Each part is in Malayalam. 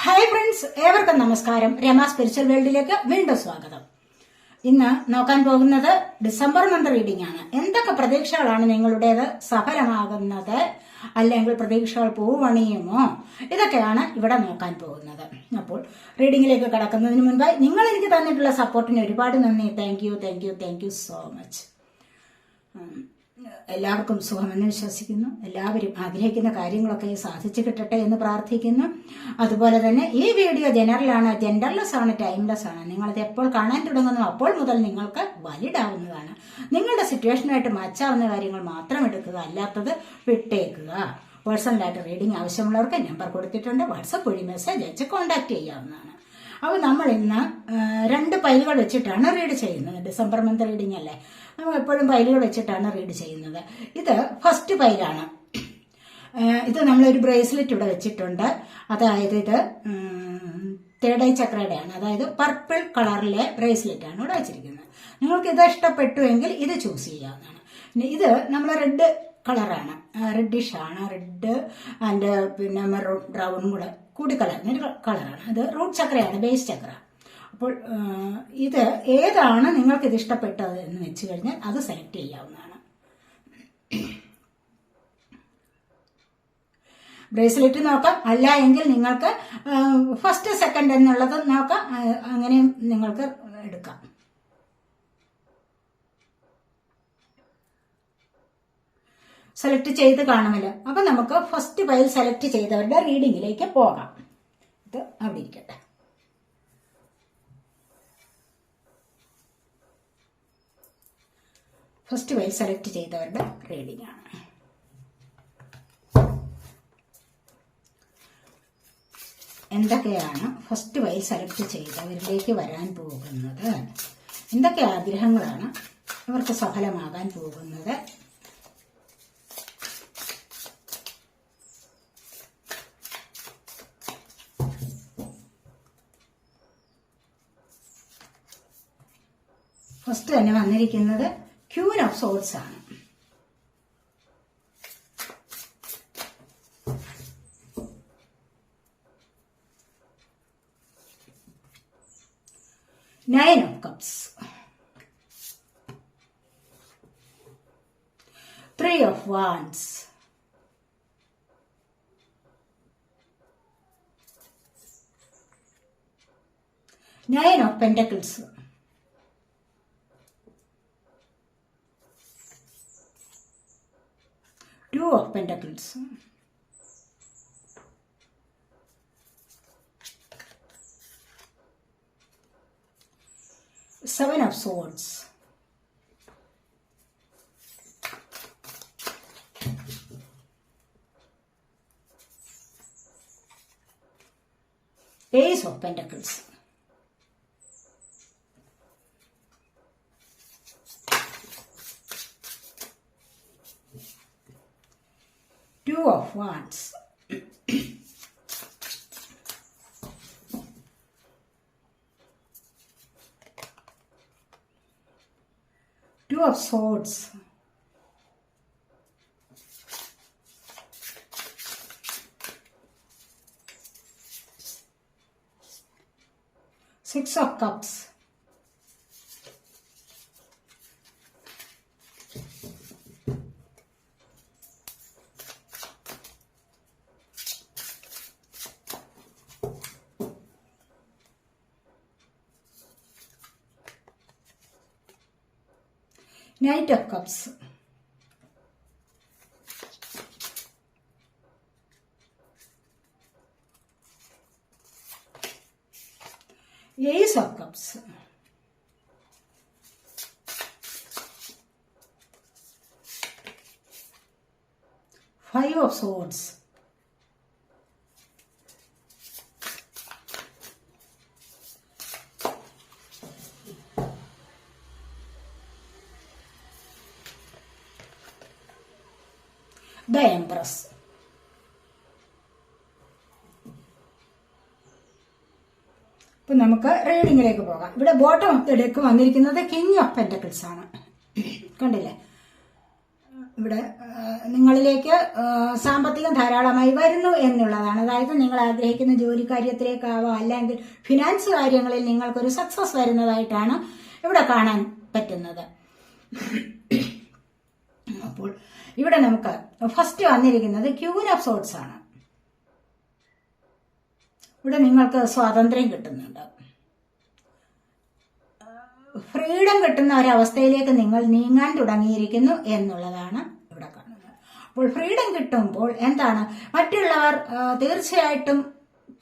ഹായ് ഫ്രണ്ട്സ്, ഏവർക്കും നമസ്കാരം. രമ സ്പിരിച്വൽ വേൾഡിലേക്ക് വീണ്ടും സ്വാഗതം. ഇന്ന് നോക്കാൻ പോകുന്നത് ഡിസംബർ മന്ത് റീഡിംഗ് ആണ്. എന്തൊക്കെ പ്രതീക്ഷകളാണ് നിങ്ങളുടേത് സഫലമാകുന്നത്, അല്ലെങ്കിൽ പ്രതീക്ഷകൾ പൂവണിയുമോ, ഇതൊക്കെയാണ് ഇവിടെ നോക്കാൻ പോകുന്നത്. അപ്പോൾ റീഡിംഗിലേക്ക് കടക്കുന്നതിന് മുൻപായി നിങ്ങൾ എനിക്ക് തന്നിട്ടുള്ള സപ്പോർട്ടിന് ഒരുപാട് നന്ദി. Thank you so much. എല്ലാവർക്കും സുഖമെന്ന് വിശ്വസിക്കുന്നു. എല്ലാവരും ആഗ്രഹിക്കുന്ന കാര്യങ്ങളൊക്കെ സാധിച്ചു കിട്ടട്ടെ എന്ന് പ്രാർത്ഥിക്കുന്നു. അതുപോലെ തന്നെ ഈ വീഡിയോ ജനറലാണ്, ജെൻഡർലെസ് ആണ്, ടൈംലെസ് ആണ്. നിങ്ങളിത് എപ്പോൾ കാണാൻ തുടങ്ങുന്നു അപ്പോൾ മുതൽ നിങ്ങൾക്ക് വാലിഡ് ആവുന്നതാണ്. നിങ്ങളുടെ സിറ്റുവേഷനായിട്ട് മാച്ചാവുന്ന കാര്യങ്ങൾ മാത്രം എടുക്കുക, അല്ലാത്തത് വിട്ടേക്കുക. പേഴ്സണലായിട്ട് റീഡിംഗ് ആവശ്യമുള്ളവർക്ക് നമ്പർ കൊടുത്തിട്ടുണ്ട്. വാട്സപ്പ് വഴി മെസ്സേജ് അയച്ച് കോൺടാക്ട് ചെയ്യാവുന്നതാണ്. അപ്പോൾ നമ്മൾ ഇന്ന് 2 പൈലുകൾ വെച്ചിട്ടാണ് റീഡ് ചെയ്യുന്നത്. ഡിസംബർ മന്ത് റീഡിംഗ് അല്ലേ, നമ്മൾ എപ്പോഴും പൈലുകൾ വെച്ചിട്ടാണ് റീഡ് ചെയ്യുന്നത്. ഇത് ഫസ്റ്റ് പൈലാണ്. ഇത് നമ്മളൊരു ബ്രേസ്ലെറ്റ് ഇവിടെ വെച്ചിട്ടുണ്ട്. അതായത് ഇത് തേർഡ് ഐ ചക്രയുടെയാണ്, അതായത് പർപ്പിൾ കളറിലെ ബ്രേസ്ലെറ്റ് ആണ് ഇവിടെ വെച്ചിരിക്കുന്നത്. നിങ്ങൾക്ക് ഇത് ഇഷ്ടപ്പെട്ടുവെങ്കിൽ ഇത് ചൂസ് ചെയ്യാവുന്നതാണ്. ഇത് നമ്മൾ റെഡ് കളറാണ്, റെഡിഷ് ആണ്, റെഡ് ആൻഡ് പിന്നെ മെറൂൺ ബ്രൗൺ കൂടി കലർന്നൊരു കളറാണ്. അത് റൂട്ട് ചക്രയാണ്, ബേസ് ചക്ര. അപ്പോൾ ഇത് ഏതാണ് നിങ്ങൾക്ക് ഇത് ഇഷ്ടപ്പെട്ടത് എന്ന് വെച്ച് കഴിഞ്ഞാൽ അത് സെലക്ട് ചെയ്യാവുന്നതാണ്. ബ്രേസ്ലെറ്റ് നോക്കാം, അല്ല എങ്കിൽ നിങ്ങൾക്ക് ഫസ്റ്റ് സെക്കൻഡ് എന്നുള്ളത് നോക്കാം, അങ്ങനെയും നിങ്ങൾക്ക് എടുക്കാം. സെലക്ട് ചെയ്ത് കാണുമല്ലോ. അപ്പൊ നമുക്ക് ഫസ്റ്റ് പൈൽ സെലക്ട് ചെയ്തവരുടെ റീഡിങ്ങിലേക്ക് പോകാം. ഇത് അവിടെ ഇരിക്കട്ടെ. ഫസ്റ്റ് പൈൽ സെലക്ട് ചെയ്തവരുടെ റീഡിംഗ് ആണ്. എന്തൊക്കെയാണ് ഫസ്റ്റ് പൈൽ സെലക്ട് ചെയ്തവരിലേക്ക് വരാൻ പോകുന്നത്, എന്തൊക്കെ ആഗ്രഹങ്ങളാണ് ഇവർക്ക് സഫലമാകാൻ പോകുന്നത്, ഫസ്റ്റ് തന്നെ വന്നിരിക്കുന്നത് ക്യൂൻ ഓഫ് സോർഡ്സ് ആണ്. Nine of cups, 3 of wands, 9 of pentacles, 2 of Pentacles, 7 of Swords, 8 of Pentacles, 2 of Wands, 2 of Swords, 6 of Cups, 9 of Cups, 8 of Cups, 5 of Swords, 'The Empress'. ഇപ്പൊ നമുക്ക് റീഡിങ്ങിലേക്ക് പോകാം. ഇവിടെ ബോട്ടം ഓഫ് ദി ഡെക്ക് വന്നിരിക്കുന്നത് കിങ് ഓഫ് പെന്റക്കിൾസ് ആണ്. കണ്ടില്ലേ, ഇവിടെ നിങ്ങളിലേക്ക് സാമ്പത്തികം ധാരാളമായി വരുന്നു എന്നുള്ളതാണ്. അതായത് നിങ്ങൾ ആഗ്രഹിക്കുന്ന ജോലി കാര്യത്തിലേക്കാവാം, അല്ലെങ്കിൽ ഫിനാൻസ് കാര്യങ്ങളിൽ നിങ്ങൾക്കൊരു സക്സസ് വരുന്നതായിട്ടാണ് ഇവിടെ കാണാൻ പറ്റുന്നത്. അപ്പോൾ ഇവിടെ നമുക്ക് ഫസ്റ്റ് വന്നിരിക്കുന്നത് ക്യൂൻ ഓഫ് സോർട്സ് ആണ്. ഇവിടെ നിങ്ങൾക്ക് സ്വാതന്ത്ര്യം കിട്ടുന്നുണ്ട്, ഫ്രീഡം കിട്ടുന്ന ഒരവസ്ഥയിലേക്ക് നിങ്ങൾ നീങ്ങാൻ തുടങ്ങിയിരിക്കുന്നു എന്നുള്ളതാണ് ഇവിടെ കാണുന്നത്. അപ്പോൾ ഫ്രീഡം കിട്ടുമ്പോൾ എന്താണ്, മറ്റുള്ളവർ തീർച്ചയായിട്ടും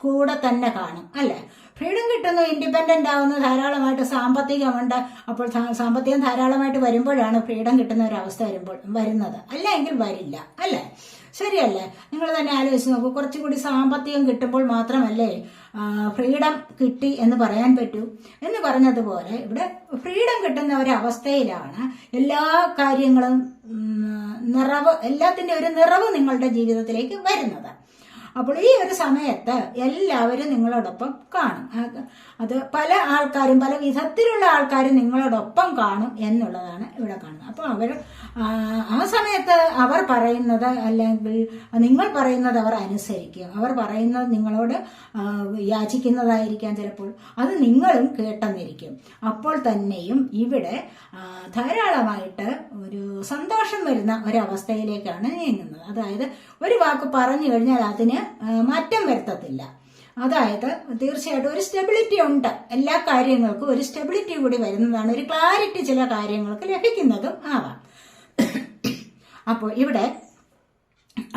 കൂടെ തന്നെ കാണും, അല്ലെ? ഫ്രീഡം കിട്ടുന്നു, ഇൻഡിപെൻഡന്റ് ആവുന്നു, ധാരാളമായിട്ട് സാമ്പത്തികമുണ്ട്. അപ്പോൾ സാമ്പത്തികം ധാരാളമായിട്ട് വരുമ്പോഴാണ് ഫ്രീഡം കിട്ടുന്ന ഒരു അവസ്ഥ വരുന്നത്, അല്ലെങ്കിൽ വരില്ല, അല്ലെ? ശരിയല്ലേ? നിങ്ങൾ തന്നെ ആലോചിച്ച് നോക്കൂ. കുറച്ചുകൂടി സാമ്പത്തികം കിട്ടുമ്പോൾ മാത്രമല്ലേ ഫ്രീഡം കിട്ടി എന്ന് പറയാൻ പറ്റൂ. എന്ന് പറഞ്ഞതുപോലെ ഇവിടെ ഫ്രീഡം കിട്ടുന്ന ഒരവസ്ഥയിലാണ് എല്ലാ കാര്യങ്ങളും എല്ലാത്തിന്റെ ഒരു നിറവ് നിങ്ങളുടെ ജീവിതത്തിലേക്ക് വരുന്നത്. അപ്പോൾ ഈ ഒരു സമയത്ത് എല്ലാവരും നിങ്ങളോടൊപ്പം കാണും. അത് പല ആൾക്കാരും, പല വിധത്തിലുള്ള ആൾക്കാരും നിങ്ങളോടൊപ്പം കാണും എന്നുള്ളതാണ് ഇവിടെ കാണുന്നത്. അപ്പോൾ ആ സമയത്ത് അവർ പറയുന്നത്, അല്ലെങ്കിൽ നിങ്ങൾ പറയുന്നത് അവർ അനുസരിക്കും. അവർ പറയുന്നത് നിങ്ങളോട് യാചിക്കുന്നതായിരിക്കാം ചിലപ്പോൾ, അത് നിങ്ങളും കേട്ടെന്നിരിക്കും. അപ്പോൾ തന്നെയും ഇവിടെ ധാരാളമായിട്ട് ഒരു സന്തോഷം വരുന്ന ഒരവസ്ഥയിലേക്കാണ് നീങ്ങുന്നത്. അതായത് ഒരു വാക്ക് പറഞ്ഞു കഴിഞ്ഞാൽ അതിന് മാറ്റം വരുത്തത്തില്ല. അതായത് തീർച്ചയായിട്ടും ഒരു സ്റ്റെബിലിറ്റി ഉണ്ട്, എല്ലാ കാര്യങ്ങൾക്കും ഒരു സ്റ്റെബിലിറ്റി കൂടി വരുന്നതാണ്, ഒരു ക്ലാരിറ്റി ചില കാര്യങ്ങൾക്ക് ലഭിക്കുന്നതും ആവാം. അപ്പോൾ ഇവിടെ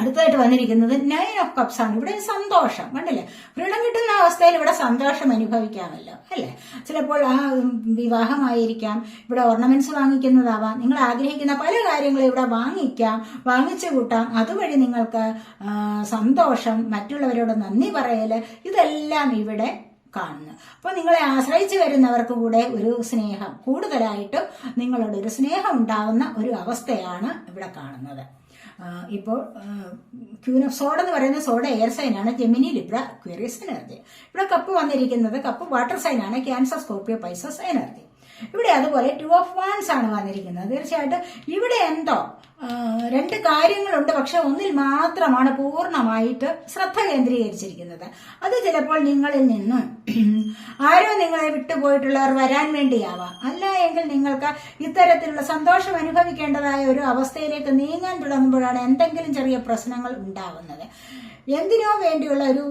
അടുത്തായിട്ട് വന്നിരിക്കുന്നത് 9 ഓഫ് കപ്സ് ആണ്. ഇവിടെ സന്തോഷം കണ്ടില്ലേ? ഫ്രീഡം കിട്ടുന്ന അവസ്ഥയിൽ ഇവിടെ സന്തോഷം അനുഭവിക്കാമല്ലോ, അല്ലെ? ചിലപ്പോൾ ആ വിവാഹമായിരിക്കാം, ഇവിടെ ഓർണമെന്റ്സ് വാങ്ങിക്കുന്നതാവാം, നിങ്ങൾ ആഗ്രഹിക്കുന്ന പല കാര്യങ്ങളും ഇവിടെ വാങ്ങിക്കാം, വാങ്ങിച്ചു കൂട്ടാം. അതുവഴി നിങ്ങൾക്ക് സന്തോഷം, മറ്റുള്ളവരോട് നന്ദി പറയല്, ഇതെല്ലാം ഇവിടെ കാണുന്നു. അപ്പൊ നിങ്ങളെ ആശ്രയിച്ചു വരുന്നവർക്ക് കൂടെ ഒരു സ്നേഹം, കൂടുതലായിട്ടും നിങ്ങളോട് ഒരു സ്നേഹം ഉണ്ടാവുന്ന ഒരു അവസ്ഥയാണ് ഇവിടെ കാണുന്നത്. ഇപ്പോൾ ക്യൂൻ ഓഫ് സോഡ് എന്ന് പറയുന്ന സോഡ് എയർ സൈൻ ആണ്, ജെമിനി, ലിബ്ര, അക്വേറിയസ് എനർജി. ഇവിടെ കപ്പ് വന്നിരിക്കുന്നത്, കപ്പ് വാട്ടർ സൈൻ ആണ്, ക്യാൻസർ, സ്കോർപ്പിയോ, പൈസസ് എനർജി. ഇവിടെ അതുപോലെ 2 ഓഫ് വാൻസ് ആണ് വന്നിരിക്കുന്നത്. തീർച്ചയായിട്ടും ഇവിടെ എന്തോ രണ്ട് കാര്യങ്ങളുണ്ട്, പക്ഷെ ഒന്നിൽ മാത്രമാണ് പൂർണ്ണമായിട്ട് ശ്രദ്ധ കേന്ദ്രീകരിച്ചിരിക്കുന്നത്. അത് ചിലപ്പോൾ നിങ്ങളിൽ നിന്ന് ആരോ നിങ്ങളെ വിട്ടുപോയിട്ടുള്ളവർ വരാൻ വേണ്ടിയാവാം, അല്ല എങ്കിൽ നിങ്ങൾക്ക് ഇത്തരത്തിലുള്ള സന്തോഷം അനുഭവിക്കേണ്ടതായ ഒരു അവസ്ഥയിലേക്ക് നീങ്ങാൻ തുടങ്ങുമ്പോഴാണ് എന്തെങ്കിലും ചെറിയ പ്രശ്നങ്ങൾ ഉണ്ടാവുന്നത്. എന്തിനോ വേണ്ടിയുള്ള ഒരു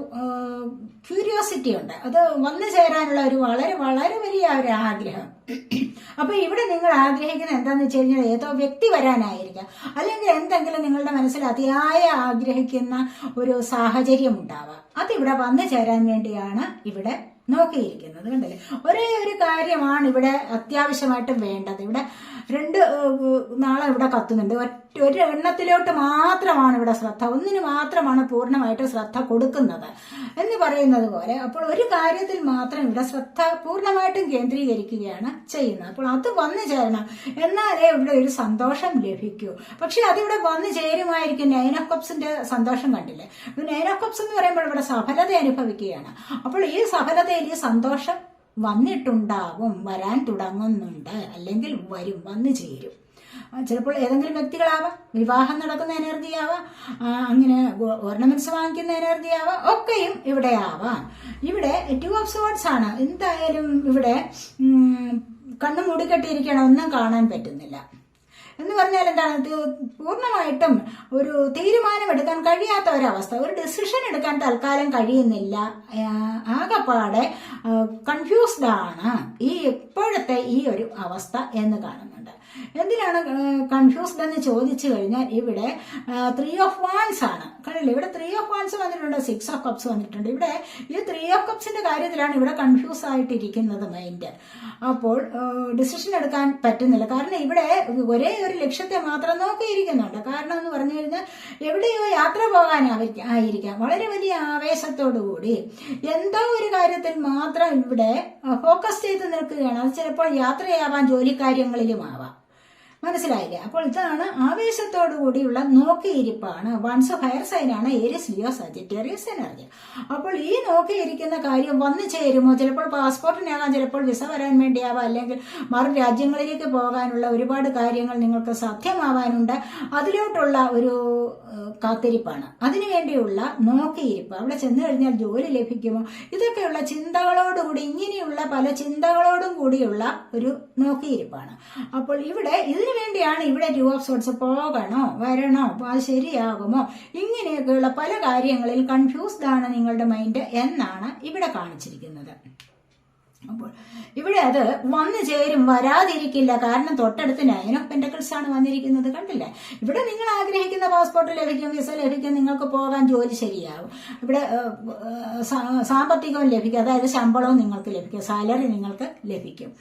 ക്യൂരിയോസിറ്റി ഉണ്ട്, അത് വന്നു ചേരാനുള്ള ഒരു വളരെ വളരെ വലിയ ഒരു ആഗ്രഹം. അപ്പൊ ഇവിടെ നിങ്ങൾ ആഗ്രഹിക്കുന്നത് എന്താന്ന് വെച്ച് കഴിഞ്ഞാൽ ഏതോ വ്യക്തി വരാനായിരിക്കാം, അല്ലെങ്കിൽ എന്തെങ്കിലും നിങ്ങളുടെ മനസ്സിൽ അതിയായ ആഗ്രഹിക്കുന്ന ഒരു സാഹചര്യം ഉണ്ടാവാം. അതിവിടെ വന്നു ചേരാൻ വേണ്ടിയാണ് ഇവിടെ നോക്കിയിരിക്കുന്നത്. കണ്ടില്ലേ? ഒരേ ഒരു കാര്യമാണ് ഇവിടെ അത്യാവശ്യമായിട്ടും വേണ്ടത്. ഇവിടെ 2 നാളെ ഇവിടെ കത്തുന്നുണ്ട്. ഒരു എണ്ണത്തിലോട്ട് മാത്രമാണ് ഇവിടെ ശ്രദ്ധ, ഒന്നിന് മാത്രമാണ് പൂർണ്ണമായിട്ട് ശ്രദ്ധ കൊടുക്കുന്നത് എന്ന് പറയുന്നത് പോലെ. അപ്പോൾ ഒരു കാര്യത്തിൽ മാത്രം ഇവിടെ ശ്രദ്ധ പൂർണ്ണമായിട്ടും കേന്ദ്രീകരിക്കുകയാണ് ചെയ്യുന്നത്. അപ്പോൾ അത് വന്നു ചേരണം, എന്നാലേ ഇവിടെ ഒരു സന്തോഷം ലഭിക്കൂ. പക്ഷെ അതിവിടെ വന്നു ചേരുമായിരിക്കും. 9 ഓഫ് കപ്സിന്റെ സന്തോഷം കണ്ടില്ലേ? 9 ഓഫ് കപ്സ് എന്ന് പറയുമ്പോൾ ഇവിടെ സഫലത അനുഭവിക്കുകയാണ്. അപ്പോൾ ഈ സഫലതയിൽ ഈ സന്തോഷം വന്നിട്ടുണ്ടാവും, വരാൻ തുടങ്ങുന്നുണ്ട്, അല്ലെങ്കിൽ വരും, വന്നു ചേരും. ചിലപ്പോൾ ഏതെങ്കിലും വ്യക്തികളാവാം, വിവാഹം നടക്കുന്ന എനർജി ആവാം, അങ്ങനെ ഓർണമെന്റ്സ് വാങ്ങിക്കുന്ന എനർജി ആവാം, ഒക്കെയും ഇവിടെ ആവാം. ഇവിടെ 2 ഓഫ് സോർഡ്സ് ആണ്. എന്തായാലും ഇവിടെ കണ്ണു മൂടിക്കെട്ടിയിരിക്കണം, ഒന്നും കാണാൻ പറ്റുന്നില്ല. എന്ന് പറഞ്ഞാൽ എന്താണ്, പൂർണ്ണമായിട്ടും ഒരു തീരുമാനമെടുക്കാൻ കഴിയാത്ത ഒരവസ്ഥ, ഒരു ഡിസിഷൻ എടുക്കാൻ തൽക്കാലം കഴിയുന്നില്ല, ആകെപ്പാടെ കൺഫ്യൂസ്ഡ് ആണ് ഈ ഇപ്പോഴത്തെ ഈ ഒരു അവസ്ഥ എന്ന് കാണുന്നുണ്ട്. എന്തിനാണ് കൺഫ്യൂസ്ഡ് എന്ന് ചോദിച്ചു കഴിഞ്ഞാൽ ഇവിടെ 3 ഓഫ് വാൻസ് ആണ്. കണ്ടില്ലേ? ഇവിടെ 3 ഓഫ് വാൻസ് വന്നിട്ടുണ്ട്, 6 ഓഫ് കപ്സ് വന്നിട്ടുണ്ട്. ഇവിടെ ഈ 3 ഓഫ് കപ്സിന്റെ കാര്യത്തിലാണ് ഇവിടെ കൺഫ്യൂസ് ആയിട്ടിരിക്കുന്നത് മൈൻഡ്. അപ്പോൾ ഡിസിഷൻ എടുക്കാൻ പറ്റുന്നില്ല. കാരണം ഇവിടെ ഒരേ ഒരു ലക്ഷ്യത്തെ മാത്രം നോക്കിയിരിക്കുന്നുണ്ട്. കാരണം എന്ന് പറഞ്ഞു കഴിഞ്ഞാൽ എവിടെയോ യാത്ര പോകാൻ ആയിരിക്കാം, വളരെ വലിയ ആവേശത്തോടുകൂടി എന്തോ ഒരു കാര്യത്തിൽ മാത്രം ഇവിടെ ഫോക്കസ് ചെയ്ത് നിൽക്കുകയാണ്. അത് ചിലപ്പോൾ യാത്രയാവാൻ, ജോലിക്കാര്യങ്ങളിലും ആവാം. മനസ്സിലായില്ലേ? അപ്പോൾ ഇതാണ് ആവേശത്തോടു കൂടിയുള്ള നോക്കിയിരിപ്പാണ്. വൺസ് ഫയർ സൈനാണ് ഏരിയസ്, ലിയോ, സജിറ്റേറിയസ് എനർജി. അപ്പോൾ ഈ നോക്കിയിരിക്കുന്ന കാര്യം വന്നു ചേരുമോ? ചിലപ്പോൾ പാസ്പോർട്ടിനാകാം, ചിലപ്പോൾ വിസ വരാൻ വേണ്ടിയാവാം, അല്ലെങ്കിൽ മറു രാജ്യങ്ങളിലേക്ക് പോകാനുള്ള ഒരുപാട് കാര്യങ്ങൾ നിങ്ങൾക്ക് സാധ്യമാവാനുണ്ട്. അതിലോട്ടുള്ള ഒരു കാത്തിരിപ്പാണ്, അതിനുവേണ്ടിയുള്ള നോക്കിയിരിപ്പ്. അവിടെ ചെന്ന് കഴിഞ്ഞാൽ ജോലി ലഭിക്കുമോ? ഇതൊക്കെയുള്ള ചിന്തകളോടുകൂടി, ഇങ്ങനെയുള്ള പല ചിന്തകളോടും കൂടിയുള്ള ഒരു നോക്കിയിരിപ്പാണ്. അപ്പോൾ ഇവിടെ ഇതിനു വേണ്ടിയാണ് ഇവിടെ ടു ഓഫ് സോർട്സ്. പോകണോ, വരണോ, അത് ശരിയാകുമോ, ഇങ്ങനെയൊക്കെയുള്ള പല കാര്യങ്ങളിൽ കൺഫ്യൂസ്ഡ് ആണ് നിങ്ങളുടെ മൈൻഡ് എന്നാണ് ഇവിടെ കാണിച്ചിരിക്കുന്നത്. അപ്പോൾ ഇവിടെ അത് വന്നു ചേരും, വരാതിരിക്കില്ല. കാരണം തൊട്ടടുത്ത് 9 ഓഫ് പെന്റക്കിൾസ് ആണ് വന്നിരിക്കുന്നത്, കണ്ടില്ലേ? ഇവിടെ നിങ്ങൾ ആഗ്രഹിക്കുന്ന പാസ്പോർട്ട് ലഭിക്കും, വിസ ലഭിക്കും, നിങ്ങൾക്ക് പോകാൻ, ജോലി ശരിയാവും. ഇവിടെ സാമ്പത്തികവും ലഭിക്കും, അതായത് ശമ്പളവും നിങ്ങൾക്ക് ലഭിക്കും, സാലറി നിങ്ങൾക്ക് ലഭിക്കും,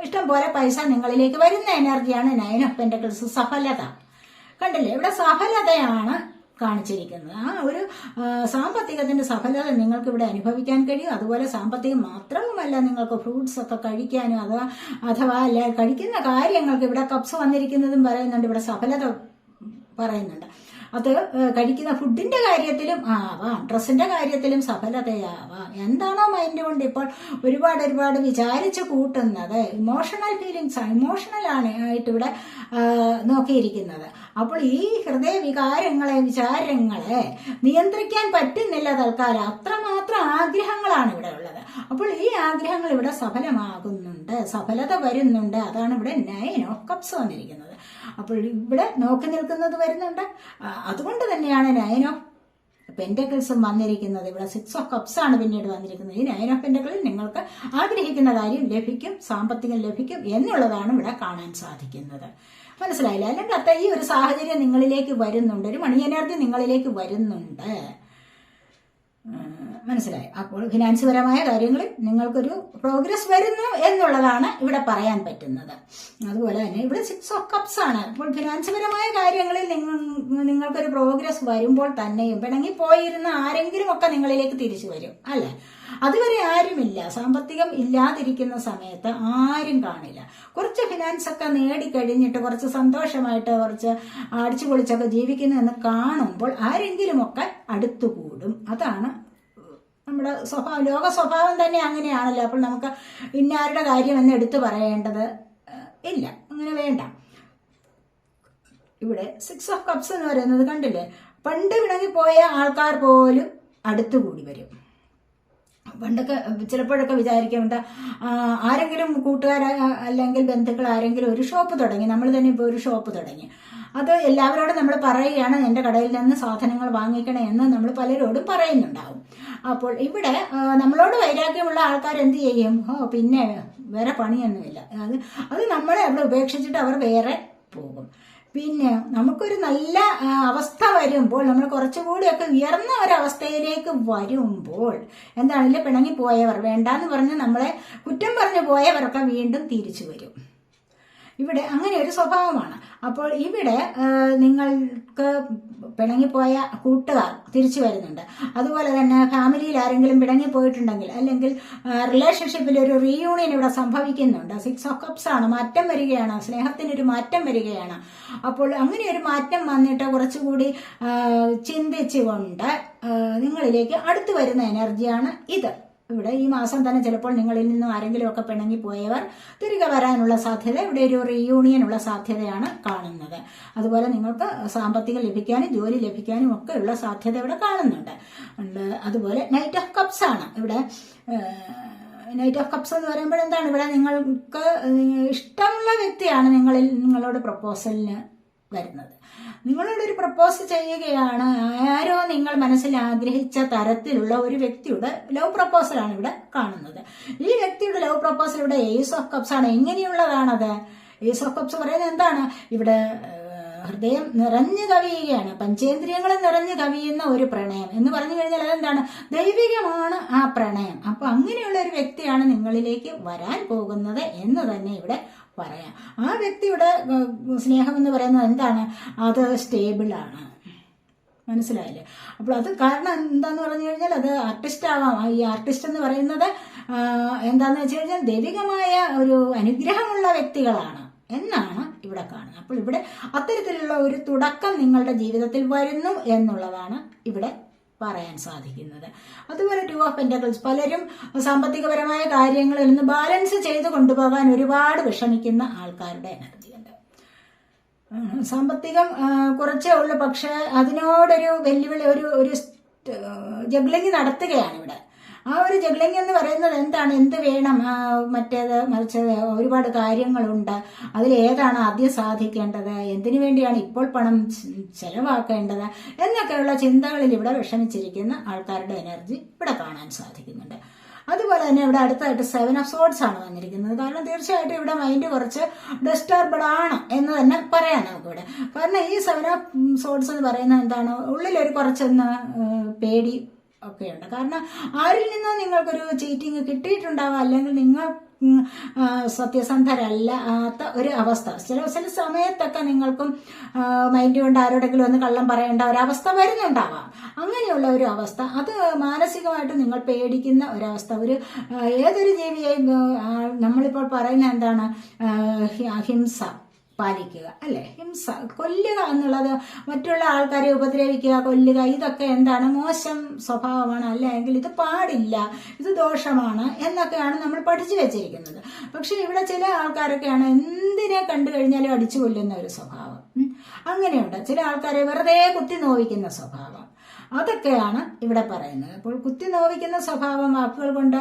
ഇഷ്ടം പോലെ പൈസ നിങ്ങളിലേക്ക് വരുന്ന എനർജിയാണ് 9 ഓഫ് പെന്റക്കിൾസ്. സഫലത കണ്ടില്ലേ? ഇവിടെ സഫലതയാണ് കാണിച്ചിരിക്കുന്നത്. ആ ഒരു സാമ്പത്തികത്തിന്റെ സഫലത നിങ്ങൾക്ക് ഇവിടെ അനുഭവിക്കാൻ കഴിയും. അതുപോലെ സാമ്പത്തികം മാത്രവുമല്ല, നിങ്ങൾക്ക് ഫ്രൂട്ട്സ് ഒക്കെ കഴിക്കാനും അഥവാ കഴിക്കുന്ന കാര്യങ്ങൾക്ക് ഇവിടെ കപ്സ് വന്നിരിക്കുന്നതും പറയുന്നുണ്ട്, ഇവിടെ സഫലത പറയുന്നുണ്ട്. അത് കഴിക്കുന്ന ഫുഡിന്റെ കാര്യത്തിലും ആവാം, ഡ്രസ്സിന്റെ കാര്യത്തിലും സഫലതയാവാം. എന്താണോ മൈൻഡ് കൊണ്ട് ഇപ്പോൾ ഒരുപാട് വിചാരിച്ചു കൂട്ടുന്നത്, ഇമോഷണൽ ഫീലിങ്സ് ആണ്, ഇമോഷണൽ ആണ് ആയിട്ട് ഇവിടെ നോക്കിയിരിക്കുന്നത്. അപ്പോൾ ഈ ഹൃദയ വികാരങ്ങളെ, വിചാരങ്ങളെ നിയന്ത്രിക്കാൻ പറ്റുന്നില്ല തൽക്കാലം. അത്രമാത്രം ആഗ്രഹങ്ങളാണ് ഇവിടെ ഉള്ളത്. അപ്പോൾ ഈ ആഗ്രഹങ്ങൾ ഇവിടെ സഫലമാകുന്നുണ്ട്, സഫലത വരുന്നുണ്ട്. അതാണ് ഇവിടെ 9 ഓഫ് കപ്സ് വന്നിരിക്കുന്നത്. അപ്പോൾ ഇവിടെ നോക്കി നിൽക്കുന്നത് വരുന്നുണ്ട്. അതുകൊണ്ട് തന്നെയാണ് 9 ഓഫ് പെന്റക്കിൾസും വന്നിരിക്കുന്നത്. ഇവിടെ 6 ഓഫ് കപ്സ് ആണ് പിന്നീട് വന്നിരിക്കുന്നത്. ഈ 9 ഓഫ് പെന്റക്കിളിൽ നിങ്ങൾക്ക് ആഗ്രഹിക്കുന്ന കാര്യം ലഭിക്കും, സാമ്പത്തികം ലഭിക്കും എന്നുള്ളതാണ് ഇവിടെ കാണാൻ സാധിക്കുന്നത്. മനസ്സിലായില്ല? അല്ലെങ്കിൽ ഈ ഒരു സാഹചര്യം നിങ്ങളിലേക്ക് വരുന്നുണ്ട്, ഒരു മണി എനർജി നിങ്ങളിലേക്ക് വരുന്നുണ്ട്. മനസ്സിലായി? അപ്പോൾ ഫിനാൻസ് പരമായ കാര്യങ്ങളിൽ നിങ്ങൾക്കൊരു പ്രോഗ്രസ് വരുന്നു എന്നുള്ളതാണ് ഇവിടെ പറയാൻ പറ്റുന്നത്. അതുപോലെ തന്നെ ഇവിടെ 6 ഓഫ് കപ്സ് ആണ്. അപ്പോൾ ഫിനാൻസ് പരമായ കാര്യങ്ങളിൽ നിങ്ങൾക്കൊരു പ്രോഗ്രസ് വരുമ്പോൾ തന്നെയും പിണങ്ങി പോയിരുന്ന ആരെങ്കിലും ഒക്കെ നിങ്ങളിലേക്ക് തിരിച്ചു വരും, അല്ലെ? അതുവരെ ആരുമില്ല. സാമ്പത്തികം ഇല്ലാതിരിക്കുന്ന സമയത്ത് ആരും കാണില്ല. കുറച്ച് ഫിനാൻസ് ഒക്കെ നേടിക്കഴിഞ്ഞിട്ട് കുറച്ച് സന്തോഷമായിട്ട് കുറച്ച് അടിച്ചു പൊളിച്ചൊക്കെ ജീവിക്കുന്നു എന്ന് കാണുമ്പോൾ ആരെങ്കിലും ഒക്കെ അടുത്തുകൂടും. അതാണ് നമ്മുടെ സ്വഭാവം, ലോക സ്വഭാവം തന്നെ അങ്ങനെയാണല്ലോ. അപ്പോൾ നമുക്ക് ഇന്നാരുടെ കാര്യം എന്ന് എടുത്തു പറയേണ്ടത് ഇല്ല, അങ്ങനെ വേണ്ട. ഇവിടെ 6 ഓഫ് കപ്സ് എന്ന് പറയുന്നത് കണ്ടില്ലേ? പണ്ട് പിണങ്ങിപ്പോയ ആൾക്കാർ പോലും അടുത്തുകൂടി വരും. പണ്ടൊക്കെ ചിലപ്പോഴൊക്കെ വിചാരിക്കുന്നുണ്ട്, ആരെങ്കിലും കൂട്ടുകാർ അല്ലെങ്കിൽ ബന്ധുക്കൾ ആരെങ്കിലും ഒരു ഷോപ്പ് തുടങ്ങി, നമ്മൾ തന്നെ ഇപ്പോൾ ഒരു ഷോപ്പ് തുടങ്ങി, അത് എല്ലാവരോടും നമ്മൾ പറയുകയാണ് എൻ്റെ കടയിൽ നിന്ന് സാധനങ്ങൾ വാങ്ങിക്കണേ എന്ന് നമ്മൾ പലരോടും പറയുന്നുണ്ടാവും. അപ്പോൾ ഇവിടെ നമ്മളോട് വൈരാഗ്യമുള്ള ആൾക്കാർ എന്ത് ചെയ്യും? പിന്നെ വേറെ പണിയൊന്നുമില്ല, അത് നമ്മളെ അവിടെ ഉപേക്ഷിച്ചിട്ട് അവർ വേറെ പോകും. പിന്നെ നമുക്കൊരു നല്ല അവസ്ഥ വരുമ്പോൾ, നമ്മൾ കുറച്ചുകൂടിയൊക്കെ ഉയർന്ന ഒരവസ്ഥയിലേക്ക് വരുമ്പോൾ എന്താണെങ്കിലും പിണങ്ങിപ്പോയവർ, വേണ്ടാന്ന് പറഞ്ഞ് നമ്മളെ കുറ്റം പറഞ്ഞു പോയവരൊക്കെ വീണ്ടും തിരിച്ചു വരും. ഇവിടെ അങ്ങനെ ഒരു സ്വഭാവമാണ്. അപ്പോൾ ഇവിടെ നിങ്ങൾക്ക് പിണങ്ങിപ്പോയ കൂട്ടുകാർ തിരിച്ചു വരുന്നുണ്ട്. അതുപോലെ തന്നെ ഫാമിലിയിൽ ആരെങ്കിലും പിണങ്ങിപ്പോയിട്ടുണ്ടെങ്കിൽ, അല്ലെങ്കിൽ റിലേഷൻഷിപ്പിൽ ഒരു റീയൂണിയൻ ഇവിടെ സംഭവിക്കുന്നുണ്ട്. 6 ഓഫ് കപ്സ് ആണ്. മാറ്റം വരികയാണ്, സ്നേഹത്തിനൊരു മാറ്റം വരികയാണ്. അപ്പോൾ അങ്ങനെ ഒരു മാറ്റം വന്നിട്ട് കുറച്ചുകൂടി ചിന്തിച്ചുകൊണ്ട് നിങ്ങളിലേക്ക് അടുത്തു വരുന്ന എനർജിയാണ് ഇത്. ഇവിടെ ഈ മാസം തന്നെ ചിലപ്പോൾ നിങ്ങളിൽ നിന്നും ആരെങ്കിലും ഒക്കെ പിണങ്ങിപ്പോയവർ തിരികെ വരാനുള്ള സാധ്യത, ഇവിടെ ഒരു റീയൂണിയനുള്ള സാധ്യതയാണ് കാണുന്നത്. അതുപോലെ നിങ്ങൾക്ക് സാമ്പത്തികം ലഭിക്കാനും ജോലി ലഭിക്കാനും ഒക്കെ ഉള്ള സാധ്യത ഇവിടെ കാണുന്നുണ്ട്. അതുപോലെ നൈറ്റ് ഓഫ് കപ്സ് ആണ്. ഇവിടെ നൈറ്റ് ഓഫ് കപ്സ് എന്ന് പറയുമ്പോൾ എന്താണ്? ഇവിടെ നിങ്ങൾക്ക് ഇഷ്ടമുള്ള വ്യക്തിയാണ് നിങ്ങളോട് പ്രപ്പോസലിന് വരുന്നത്. നിങ്ങളോടൊരു പ്രപ്പോസ് ചെയ്യുകയാണ്. ആരോ നിങ്ങൾ മനസ്സിൽ ആഗ്രഹിച്ച തരത്തിലുള്ള ഒരു വ്യക്തിയുടെ ലവ് പ്രപ്പോസലാണ് ഇവിടെ കാണുന്നത്. ഈ വ്യക്തിയുടെ ലവ് പ്രപ്പോസൽ ഇവിടെ ഏസ് ഓഫ് കപ്സ് ആണ്. എങ്ങനെയുള്ളതാണത്? ഏസ് ഓഫ് കപ്സ് പറയുന്നത് എന്താണ്? ഇവിടെ ഹൃദയം നിറഞ്ഞു കവിയുകയാണ്, പഞ്ചേന്ദ്രിയങ്ങൾ നിറഞ്ഞു കവിയുന്ന ഒരു പ്രണയം എന്ന് പറഞ്ഞു കഴിഞ്ഞാൽ അതെന്താണ്? ദൈവികമാണ് ആ പ്രണയം. അപ്പൊ അങ്ങനെയുള്ള ഒരു വ്യക്തിയാണ് നിങ്ങളിലേക്ക് വരാൻ പോകുന്നത് എന്ന് തന്നെ ഇവിടെ പറയാം. ആ വ്യക്തിയുടെ സ്നേഹം എന്ന് പറയുന്നത് എന്താണ്? അത് സ്റ്റേബിൾ ആണ്. മനസ്സിലായില്ലേ? അപ്പോൾ അത് കാരണം എന്താന്ന് പറഞ്ഞു കഴിഞ്ഞാൽ അത് ആർട്ടിസ്റ്റ് ആവാം. ഈ ആർട്ടിസ്റ്റ് എന്ന് പറയുന്നത് എന്താന്ന് വെച്ച് കഴിഞ്ഞാൽ ദൈവികമായ ഒരു അനുഗ്രഹമുള്ള വ്യക്തികളാണ് എന്നാണ് ഇവിടെ കാണുന്നത്. അപ്പോൾ ഇവിടെ അത്തരത്തിലുള്ള ഒരു തുടക്കം നിങ്ങളുടെ ജീവിതത്തിൽ വരുന്നു എന്നുള്ളതാണ് ഇവിടെ പറയാൻ സാധിക്കുന്നത്. അതുപോലെ 2 ഓഫ് പെന്റക്കിൾസ്, പലരും സാമ്പത്തികപരമായ കാര്യങ്ങളിൽ നിന്ന് ബാലൻസ് ചെയ്ത് കൊണ്ടുപോകാൻ ഒരുപാട് വിഷമിക്കുന്ന ആൾക്കാരുടെ എനർജിയുണ്ട്. സാമ്പത്തികം കുറച്ചേ ഉള്ളൂ, പക്ഷെ അതിനോടൊരു വെല്ലുവിളി, ഒരു ജഗ്ലിംഗ് നടത്തുകയാണ് ഇവിടെ. ആ ഒരു ജഗ്ലിംഗ് എന്ന് പറയുന്നത് എന്താണ്, എന്ത് വേണം, മറിച്ച് ഒരുപാട് കാര്യങ്ങളുണ്ട്, അതിലേതാണ് ആദ്യം സാധിക്കേണ്ടത്, എന്തിനു വേണ്ടിയാണ് ഇപ്പോൾ പണം ചെലവാക്കേണ്ടത് എന്നൊക്കെയുള്ള ചിന്തകളിൽ ഇവിടെ വിഷമിച്ചിരിക്കുന്ന ആൾക്കാരുടെ എനർജി ഇവിടെ കാണാൻ സാധിക്കുന്നുണ്ട്. അതുപോലെ തന്നെ ഇവിടെ അടുത്തായിട്ട് 7 ഓഫ് സോഡ്സ് ആണ് വന്നിരിക്കുന്നത്. കാരണം തീർച്ചയായിട്ടും ഇവിടെ മൈൻഡ് കുറച്ച് ഡിസ്റ്റർബഡ് ആണ് എന്ന് തന്നെ പറയാം നമുക്കിവിടെ. കാരണം ഈ 7 ഓഫ് സോഡ്സ് എന്ന് പറയുന്നത് എന്താണ്, ഉള്ളിലൊരു കുറച്ചൊന്ന് പേടി ഒക്കെയുണ്ട്. കാരണം ആരിൽ നിന്നോ നിങ്ങൾക്കൊരു ചീറ്റിങ് കിട്ടിയിട്ടുണ്ടാവാം, അല്ലെങ്കിൽ നിങ്ങൾ സത്യസന്ധരല്ലാത്ത ഒരു അവസ്ഥ. ചില സമയത്തൊക്കെ നിങ്ങൾക്കും മൈൻഡ് കൊണ്ട് ആരോടെങ്കിലും ഒന്ന് കള്ളം പറയേണ്ട ഒരവസ്ഥ വരുന്നുണ്ടാവാം. അങ്ങനെയുള്ള ഒരു അവസ്ഥ, അത് മാനസികമായിട്ട് നിങ്ങൾ പേടിക്കുന്ന ഒരവസ്ഥ. ഏതൊരു ജീവിയെയും നമ്മളിപ്പോൾ പറയുന്ന എന്താണ്, അഹിംസ പാലിക്കുക, അല്ലെ? ഹിംസ, കൊല്ലുക എന്നുള്ളത്, മറ്റുള്ള ആൾക്കാരെ ഉപദ്രവിക്കുക, കൊല്ലുക, ഇതൊക്കെ എന്താണ്, മോശം സ്വഭാവമാണ്, അല്ലെങ്കിൽ ഇത് പാടില്ല, ഇത് ദോഷമാണ് എന്നൊക്കെയാണ് നമ്മൾ പഠിച്ചു വെച്ചിരിക്കുന്നത്. പക്ഷെ ഇവിടെ ചില ആൾക്കാരൊക്കെയാണ് എന്തിനെ കണ്ടു കഴിഞ്ഞാലും അടിച്ചു കൊല്ലുന്ന ഒരു സ്വഭാവം. അങ്ങനെയുണ്ട്. ചില ആൾക്കാരെ വെറുതെ കുത്തി നോവിക്കുന്ന സ്വഭാവം, അതൊക്കെയാണ് ഇവിടെ പറയുന്നത്. അപ്പോൾ കുത്തി നോവിക്കുന്ന സ്വഭാവം, വാക്കുകൾ കൊണ്ട്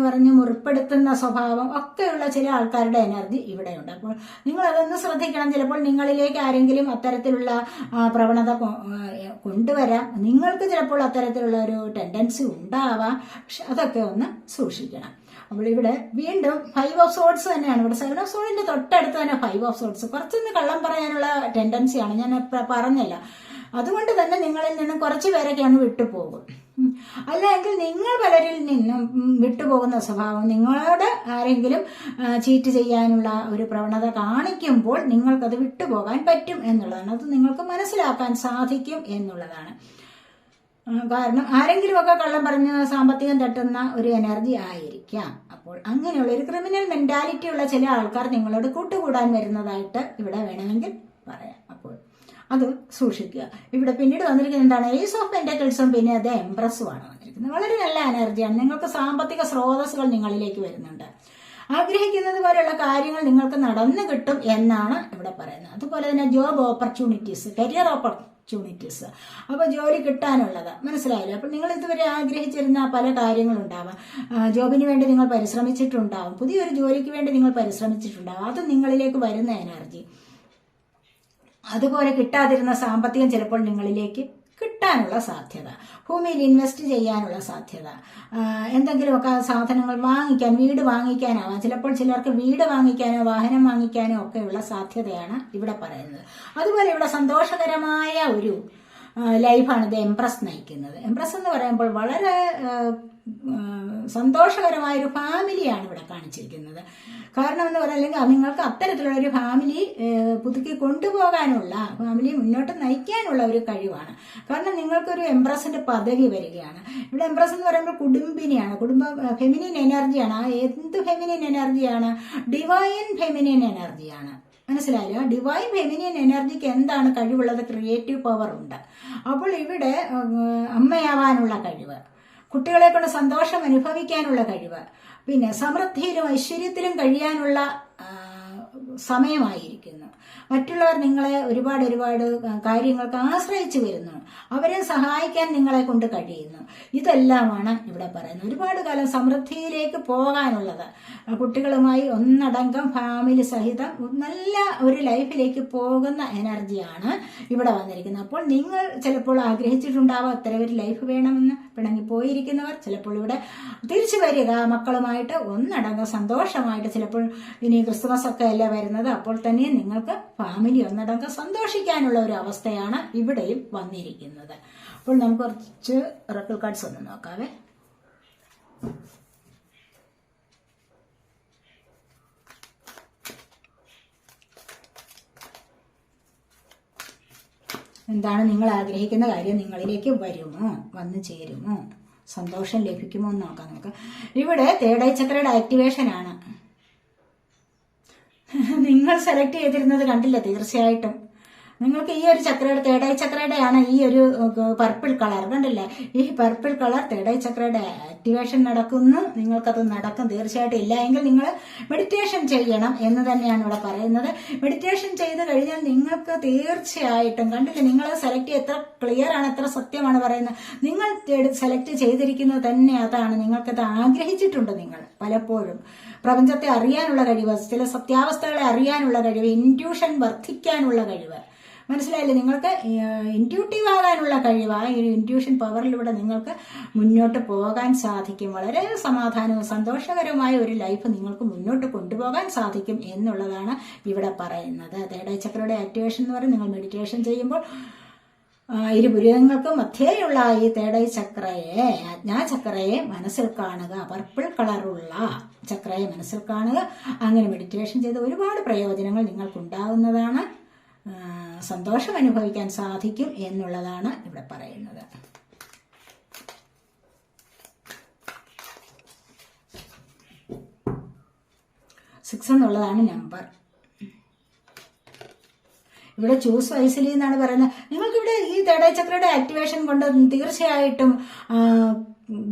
പറഞ്ഞു മുറിപ്പെടുത്തുന്ന സ്വഭാവം ഒക്കെയുള്ള ചില ആൾക്കാരുടെ എനർജി ഇവിടെയുണ്ട്. അപ്പോൾ നിങ്ങൾ അതൊന്ന് ശ്രദ്ധിക്കണം. ചിലപ്പോൾ നിങ്ങളിലേക്ക് ആരെങ്കിലും അത്തരത്തിലുള്ള പ്രവണത കൊണ്ടുവരാം. നിങ്ങൾക്ക് ചിലപ്പോൾ അത്തരത്തിലുള്ള ഒരു ടെൻഡൻസി ഉണ്ടാവാം. പക്ഷെ അതൊക്കെ ഒന്ന് സൂക്ഷിക്കണം. അപ്പോൾ ഇവിടെ വീണ്ടും 5 ഓഫ് സോഡ്സ് തന്നെയാണ്. ഇവിടെ 7 ഓഫ് സോഡിന്റെ തൊട്ടടുത്ത് തന്നെ 5 ഓഫ് സോഡ്സ്. കുറച്ചൊന്ന് കള്ളം പറയാനുള്ള ടെൻഡൻസിയാണ്, ഞാൻ പറഞ്ഞല്ല. അതുകൊണ്ട് തന്നെ നിങ്ങളിൽ നിന്നും കുറച്ച് പേരൊക്കെ അങ്ങ് വിട്ടുപോകും. അല്ലെങ്കിൽ നിങ്ങൾ പലരിൽ നിന്നും വിട്ടുപോകുന്ന സ്വഭാവം, നിങ്ങളോട് ആരെങ്കിലും ചീറ്റ് ചെയ്യാനുള്ള ഒരു പ്രവണത കാണിക്കുമ്പോൾ നിങ്ങൾക്കത് വിട്ടുപോകാൻ പറ്റും എന്നുള്ളതാണ്. അത് നിങ്ങൾക്ക് മനസ്സിലാക്കാൻ സാധിക്കും എന്നുള്ളതാണ്. കാരണം ആരെങ്കിലുമൊക്കെ കള്ളം പറഞ്ഞ് സാമ്പത്തികം തട്ടുന്ന ഒരു എനർജി ആയിരിക്കാം. അപ്പോൾ അങ്ങനെയുള്ള ഒരു ക്രിമിനൽ മെന്റാലിറ്റി ഉള്ള ചില ആൾക്കാർ നിങ്ങളോട് കൂട്ടുകൂടാൻ വരുന്നതായിട്ട് ഇവിടെ വേണമെങ്കിൽ പറയാം. അപ്പോൾ അത് സൂക്ഷിക്കുക. ഇവിടെ പിന്നീട് വന്നിരിക്കുന്നത് എന്താണ്, ഏസ് ഓഫ് പെന്റക്കിൾസും പിന്നെ അത് എംപ്രസുമാണ് വന്നിരിക്കുന്നത്. വളരെ നല്ല എനർജിയാണ്. നിങ്ങൾക്ക് സാമ്പത്തിക സ്രോതസ്സുകൾ നിങ്ങളിലേക്ക് വരുന്നുണ്ട്. ആഗ്രഹിക്കുന്നത് പോലെയുള്ള കാര്യങ്ങൾ നിങ്ങൾക്ക് നടന്നു കിട്ടും എന്നാണ് ഇവിടെ പറയുന്നത്. അതുപോലെ തന്നെ ജോബ് ഓപ്പർച്യൂണിറ്റീസ്, കരിയർ ഓപ്പർച്യൂണിറ്റീസ്, അപ്പോൾ ജോലി കിട്ടാനുള്ളത് മനസ്സിലായില്ല. അപ്പോൾ നിങ്ങൾ ഇതുവരെ ആഗ്രഹിച്ചിരുന്ന പല കാര്യങ്ങളുണ്ടാവാം. ജോബിന് വേണ്ടി നിങ്ങൾ പരിശ്രമിച്ചിട്ടുണ്ടാവും, പുതിയൊരു ജോലിക്ക് വേണ്ടി നിങ്ങൾ പരിശ്രമിച്ചിട്ടുണ്ടാവും. അത് നിങ്ങളിലേക്ക് വരുന്ന എനർജി. അതുപോലെ കിട്ടാതിരുന്ന സാമ്പത്തികം ചിലപ്പോൾ നിങ്ങളിലേക്ക് കിട്ടാനുള്ള സാധ്യത, ഭൂമിയിൽ ഇൻവെസ്റ്റ് ചെയ്യാനുള്ള സാധ്യത, എന്തെങ്കിലുമൊക്കെ സാധനങ്ങൾ വാങ്ങിക്കാൻ, വീട് വാങ്ങിക്കാനാവാം. ചിലപ്പോൾ ചിലർക്ക് വീട് വാങ്ങിക്കാനോ വാഹനം വാങ്ങിക്കാനോ ഒക്കെയുള്ള സാധ്യതയാണ് ഇവിടെ പറയുന്നത്. അതുപോലെ ഇവിടെ സന്തോഷകരമായ ഒരു ലൈഫാണ് ഇത് എംപ്രസ് നയിക്കുന്നത്. എംപ്രസ് എന്ന് പറയുമ്പോൾ വളരെ സന്തോഷകരമായൊരു ഫാമിലിയാണ് ഇവിടെ കാണിച്ചിരിക്കുന്നത്. കാരണം എന്ന് പറയുന്നത് നിങ്ങൾക്ക് അത്തരത്തിലുള്ള ഒരു ഫാമിലി പുതുക്കി കൊണ്ടുപോകാനുള്ള, ഫാമിലി മുന്നോട്ട് നയിക്കാനുള്ള ഒരു കഴിവാണ്. കാരണം നിങ്ങൾക്കൊരു എംപ്രസിന്റെ പദവി വരികയാണ്. ഇവിടെ എംപ്രസ് എന്ന് പറയുമ്പോൾ കുടുംബിനിയാണ്, ഫെമിനിൻ എനർജിയാണ്. എന്ത് ഫെമിനിൻ എനർജിയാണ്? ഡിവൈൻ ഫെമിനിൻ എനർജിയാണ്. മനസ്സിലായില്ല? ഡിവൈൻ ഫെമിനിൻ എനർജിക്ക് എന്താണ് കഴിവുള്ളത്? ക്രിയേറ്റീവ് പവർ ഉണ്ട്. അപ്പോൾ ഇവിടെ അമ്മയാവാനുള്ള കഴിവ്, കുട്ടികളെ കൊണ്ട് സന്തോഷം അനുഭവിക്കാനുള്ള കഴിവ്, പിന്നെ സമൃദ്ധിയിലും ഐശ്വര്യത്തിലും കഴിയാനുള്ള സമയമായിരിക്കുന്നു. മറ്റുള്ളവർ നിങ്ങളെ ഒരുപാട് കാര്യങ്ങൾക്ക് ആശ്രയിച്ചു വരുന്നു. അവരെ സഹായിക്കാൻ നിങ്ങളെ കൊണ്ട് കഴിയുന്നു. ഇതെല്ലാമാണ് ഇവിടെ പറയുന്നത്. ഒരുപാട് കാലം സമൃദ്ധിയിലേക്ക് പോകാനുള്ളത്, കുട്ടികളുമായി ഒന്നടങ്കം ഫാമിലി സഹിതം നല്ല ഒരു ലൈഫിലേക്ക് പോകുന്ന എനർജിയാണ് ഇവിടെ വന്നിരിക്കുന്നത്. അപ്പോൾ നിങ്ങൾ ചിലപ്പോൾ ആഗ്രഹിച്ചിട്ടുണ്ടാവാം അത്ര ഒരു ലൈഫ് വേണമെന്ന്. പിണങ്ങി പോയിരിക്കുന്നവർ ചിലപ്പോൾ ഇവിടെ തിരിച്ചു വരിക, മക്കളുമായിട്ട് ഒന്നടങ്കം സന്തോഷമായിട്ട്. ചിലപ്പോൾ ഇനി ക്രിസ്മസ് ഒക്കെ അല്ലേ വരുന്നത്, അപ്പോൾ തന്നെ നിങ്ങൾക്ക് ഫാമിലി ഒന്നടങ്കം സന്തോഷിക്കാനുള്ള ഒരു അവസ്ഥയാണ് ഇവിടെയും വന്നിരിക്കുന്നത്. അപ്പോൾ നമുക്ക് കുറച്ച് ഒറക്കിൾ കാർഡ്സ് ഒന്ന് നോക്കാവേ. എന്താണ് നിങ്ങൾ ആഗ്രഹിക്കുന്ന കാര്യം നിങ്ങളിലേക്ക് വരുമോ, വന്നു ചേരുമോ, സന്തോഷം ലഭിക്കുമോ എന്ന് നോക്കാം നമുക്ക്. ഇവിടെ തേർഡ് ഐ ചക്രയുടെ ആക്ടിവേഷൻ ആണ്. നിങ്ങൾ സെലക്ട് ചെയ്തിരുന്നത് കണ്ടില്ല തീർച്ചയായിട്ടും. നിങ്ങൾക്ക് ഈ ഒരു ചക്രയുടെ തേർഡ് ഐ ചക്രയുടെയാണ് ഈ ഒരു പർപ്പിൾ കളർ കണ്ടില്ലേ? ഈ പർപ്പിൾ കളർ തേർഡ് ഐ ചക്രയുടെ ആക്ടിവേഷൻ നടക്കുന്നു. നിങ്ങൾക്കത് നടക്കും തീർച്ചയായിട്ടും. ഇല്ല എങ്കിൽ നിങ്ങൾ മെഡിറ്റേഷൻ ചെയ്യണം എന്ന് തന്നെയാണ് ഇവിടെ പറയുന്നത്. മെഡിറ്റേഷൻ ചെയ്ത് കഴിഞ്ഞാൽ നിങ്ങൾക്ക് തീർച്ചയായിട്ടും കണ്ടില്ലേ, നിങ്ങൾ സെലക്ട് എത്ര ക്ലിയർ ആണ്, എത്ര സത്യമാണ് പറയുന്നത്. നിങ്ങൾ സെലക്ട് ചെയ്തിരിക്കുന്നത് തന്നെ അതാണ്. നിങ്ങൾക്കത് ആഗ്രഹിച്ചിട്ടുണ്ട്. നിങ്ങൾ പലപ്പോഴും പ്രപഞ്ചത്തെ അറിയാനുള്ള കഴിവ്, ചില സത്യാവസ്ഥകളെ അറിയാനുള്ള കഴിവ്, ഇൻറ്റ്യൂഷൻ വർദ്ധിക്കാനുള്ള കഴിവ്, മനസ്സിലായില്ലേ? നിങ്ങൾക്ക് ഇൻറ്റ്യൂട്ടീവ് ആകാനുള്ള കഴിവ്, ആ ഒരു ഇൻറ്റ്യൂഷൻ പവറിലൂടെ നിങ്ങൾക്ക് മുന്നോട്ട് പോകാൻ സാധിക്കും. വളരെ സമാധാനവും സന്തോഷകരമായ ഒരു ലൈഫ് നിങ്ങൾക്ക് മുന്നോട്ട് കൊണ്ടുപോകാൻ സാധിക്കും എന്നുള്ളതാണ് ഇവിടെ പറയുന്നത്. തേർഡ് ഐ ചക്രയുടെ ആക്ടിവേഷൻ എന്ന് പറയുന്നത് നിങ്ങൾ മെഡിറ്റേഷൻ ചെയ്യുമ്പോൾ ഇരുപുരുകങ്ങൾക്കും മധ്യേയുള്ള ഈ തേർഡ് ഐ ചക്രയെ, ആജ്ഞാചക്രയെ മനസ്സിൽ കാണുക. പർപ്പിൾ കളറുള്ള ചക്രയെ മനസ്സിൽ കാണുക. അങ്ങനെ മെഡിറ്റേഷൻ ചെയ്ത് ഒരുപാട് പ്രയോജനങ്ങൾ നിങ്ങൾക്കുണ്ടാകുന്നതാണ്. സന്തോഷം അനുഭവിക്കാൻ സാധിക്കും എന്നുള്ളതാണ് ഇവിടെ പറയുന്നത്. സിക്സ് എന്നുള്ളതാണ് നമ്പർ. ഇവിടെ ചൂസ് വൈസിലി എന്നാണ് പറയുന്നത്. നിങ്ങൾക്കിവിടെ ഈ തേർഡ് ഐ ചക്രയുടെ ആക്ടിവേഷൻ കൊണ്ട് തീർച്ചയായിട്ടും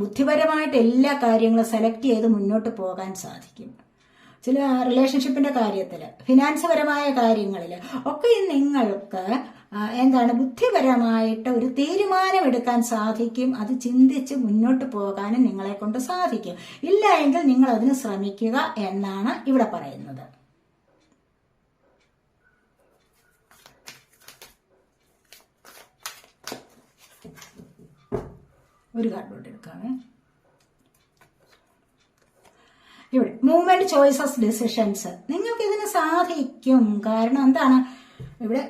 ബുദ്ധിപരമായിട്ട് എല്ലാ കാര്യങ്ങളും സെലക്ട് ചെയ്ത് മുന്നോട്ട് പോകാൻ സാധിക്കും. ചില റിലേഷൻഷിപ്പിന്റെ കാര്യത്തിൽ, ഫിനാൻസ് പരമായ കാര്യങ്ങളിൽ ഒക്കെ നിങ്ങൾക്ക് ബുദ്ധിപരമായിട്ട് ഒരു തീരുമാനമെടുക്കാൻ സാധിക്കും. അത് ചിന്തിച്ച് മുന്നോട്ട് പോകാനും നിങ്ങളെ കൊണ്ട് സാധിക്കും. ഇല്ല എങ്കിൽ നിങ്ങൾ അതിന് ശ്രമിക്കുക എന്നാണ് ഇവിടെ പറയുന്നത്. ഒരു കാർഡ് എടുക്കാമേ. ഇവിടെ മൂവ്മെന്റ്, ചോയ്സസ്, ഡിസിഷൻസ്. നിങ്ങൾക്ക് ഇതിന് സാധിക്കും. കാരണം എന്താണ്? ഇവിടെ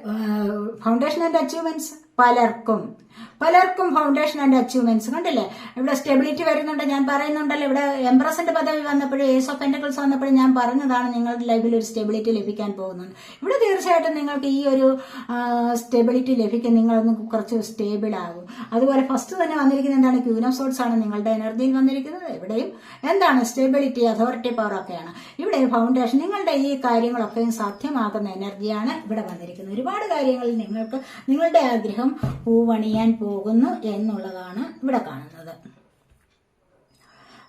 ഫൗണ്ടേഷൻ ആൻഡ് അച്ചീവ്മെന്റ്സ് പലർക്കും ഫൗണ്ടേഷൻ ആൻഡ് അച്ചീവ്മെന്റ്സ് കണ്ടില്ലേ? ഇവിടെ സ്റ്റെബിലിറ്റി വരുന്നുണ്ട്. ഞാൻ പറയുന്നുണ്ടല്ലോ, ഇവിടെ എംപ്രസിന്റെ പദവി വന്നപ്പോഴും ഏസ് ഓഫ് പെന്റക്കിൾസ് വന്നപ്പോഴും ഞാൻ പറഞ്ഞതാണ് നിങ്ങളുടെ ലൈഫിൽ ഒരു സ്റ്റെബിലിറ്റി ലഭിക്കാൻ പോകുന്നുണ്ട്. ഇവിടെ തീർച്ചയായിട്ടും നിങ്ങൾക്ക് ഈ ഒരു സ്റ്റെബിലിറ്റി ലഭിക്കും. നിങ്ങളൊന്ന് കുറച്ച് സ്റ്റേബിൾ ആകും. അതുപോലെ ഫസ്റ്റ് തന്നെ വന്നിരിക്കുന്നത് എന്താണ്? ക്യൂൻ ഓഫ് സോർട്സ് ആണ് നിങ്ങളുടെ എനർജിയിൽ വന്നിരിക്കുന്നത്. ഇവിടെയും സ്റ്റെബിലിറ്റി, അതോറിറ്റി പവർ ഒക്കെയാണ്. ഇവിടെ ഫൗണ്ടേഷൻ, നിങ്ങളുടെ ഈ കാര്യങ്ങളൊക്കെയും സാധ്യമാകുന്ന എനർജിയാണ് ഇവിടെ വന്നിരിക്കുന്നത്. ഒരുപാട് കാര്യങ്ങളിൽ നിങ്ങൾക്ക് നിങ്ങളുടെ ആഗ്രഹം പൂവണിയാൻ പോകുന്നു എന്നുള്ളതാണ് ഇവിടെ കാണുന്നത്.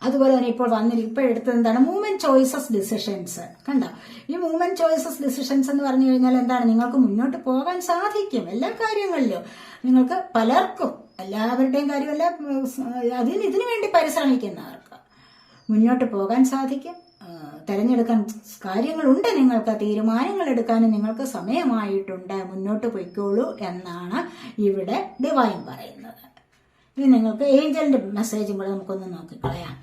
അതുപോലെ തന്നെ ഇപ്പോൾ എടുത്തത് എന്താണ്? Movement, choices, decisions. കണ്ടോ? ഈ മൂവ്മെന്റ്, ചോയ്സസ്, ഡിസിഷൻസ് എന്ന് പറഞ്ഞു കഴിഞ്ഞാൽ എന്താണ്? നിങ്ങൾക്ക് മുന്നോട്ട് പോകാൻ സാധിക്കും എല്ലാ കാര്യങ്ങളിലും. നിങ്ങൾക്ക് പലർക്കും, എല്ലാവരുടെയും കാര്യമല്ല, ഇതിനു വേണ്ടി പരിശ്രമിക്കുന്നവർക്ക് മുന്നോട്ട് പോകാൻ സാധിക്കും. തിരഞ്ഞെടുക്കാൻ കാര്യങ്ങളുണ്ട്. നിങ്ങൾക്ക് തീരുമാനങ്ങൾ എടുക്കാനും നിങ്ങൾക്ക് സമയമായിട്ടുണ്ട്. മുന്നോട്ട് പോയിക്കോളൂ എന്നാണ് ഇവിടെ ഡിവൈൻ പറയുന്നത്. ഇനി നിങ്ങൾക്ക് ഏഞ്ചലിന്റെ മെസ്സേജും കൂടെ നമുക്കൊന്ന് നോക്കിക്കളയാം.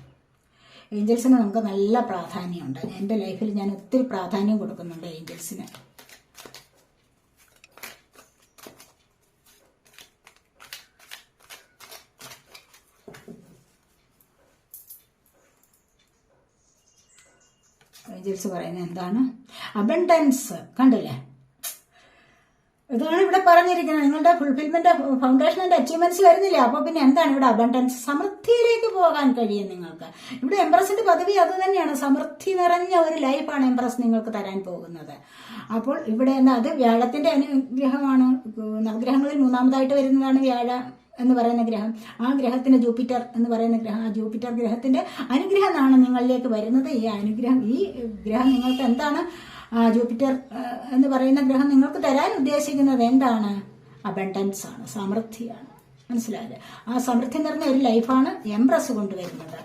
ഏഞ്ചൽസിന് നമുക്ക് നല്ല പ്രാധാന്യമുണ്ട്. എൻ്റെ ലൈഫിൽ ഞാൻ ഒത്തിരി പ്രാധാന്യം കൊടുക്കുന്നുണ്ട് ഏഞ്ചൽസിന്. ഏഞ്ചൽസ് പറയുന്നത് എന്താണ്? അബണ്ടൻസ്. കണ്ടില്ലേ? ഇതാണ് ഇവിടെ പറഞ്ഞിരിക്കുന്നത്. നിങ്ങളുടെ ഫുൾഫിൽമെന്റ്, ഫൗണ്ടേഷൻ ആൻഡ് അച്ചീവ്മെന്റ്സ് വരുന്നില്ല. അപ്പൊ പിന്നെ എന്താണ് ഇവിടെ? അബണ്ടൻസ്, സമൃദ്ധിയിലേക്ക് പോകാൻ കഴിയും നിങ്ങൾക്ക്. ഇവിടെ എംപ്രസിന്റെ പദവി അത് തന്നെയാണ്. സമൃദ്ധി നിറഞ്ഞ ഒരു ലൈഫാണ് എംപ്രസ് നിങ്ങൾക്ക് തരാൻ പോകുന്നത്. അപ്പോൾ ഇവിടെ അത് വ്യാഴത്തിന്റെ അനുഗ്രഹമാണ്. നവഗ്രഹങ്ങളിൽ മൂന്നാമതായിട്ട് വരുന്നതാണ് വ്യാഴ എന്ന് പറയുന്ന ഗ്രഹം. ആ ഗ്രഹത്തിന് ജൂപ്പിറ്റർ എന്ന് പറയുന്ന ഗ്രഹം, ആ ജൂപ്പിറ്റർ ഗ്രഹത്തിന്റെ അനുഗ്രഹമാണ് നിങ്ങളിലേക്ക് വരുന്നത്. ഈ ഗ്രഹം നിങ്ങൾക്ക് എന്താണ്? ജൂപ്പിറ്റർ എന്ന് പറയുന്ന ഗ്രഹം നിങ്ങൾക്ക് തരാൻ ഉദ്ദേശിക്കുന്നത് എന്താണ്? അബണ്ടൻസ് ആണ്, സമൃദ്ധിയാണ്. മനസ്സിലായില്ലേ? ആ സമൃദ്ധി നിറഞ്ഞ ഒരു ലൈഫാണ് എംപ്രസ് കൊണ്ടുവരുന്നത്.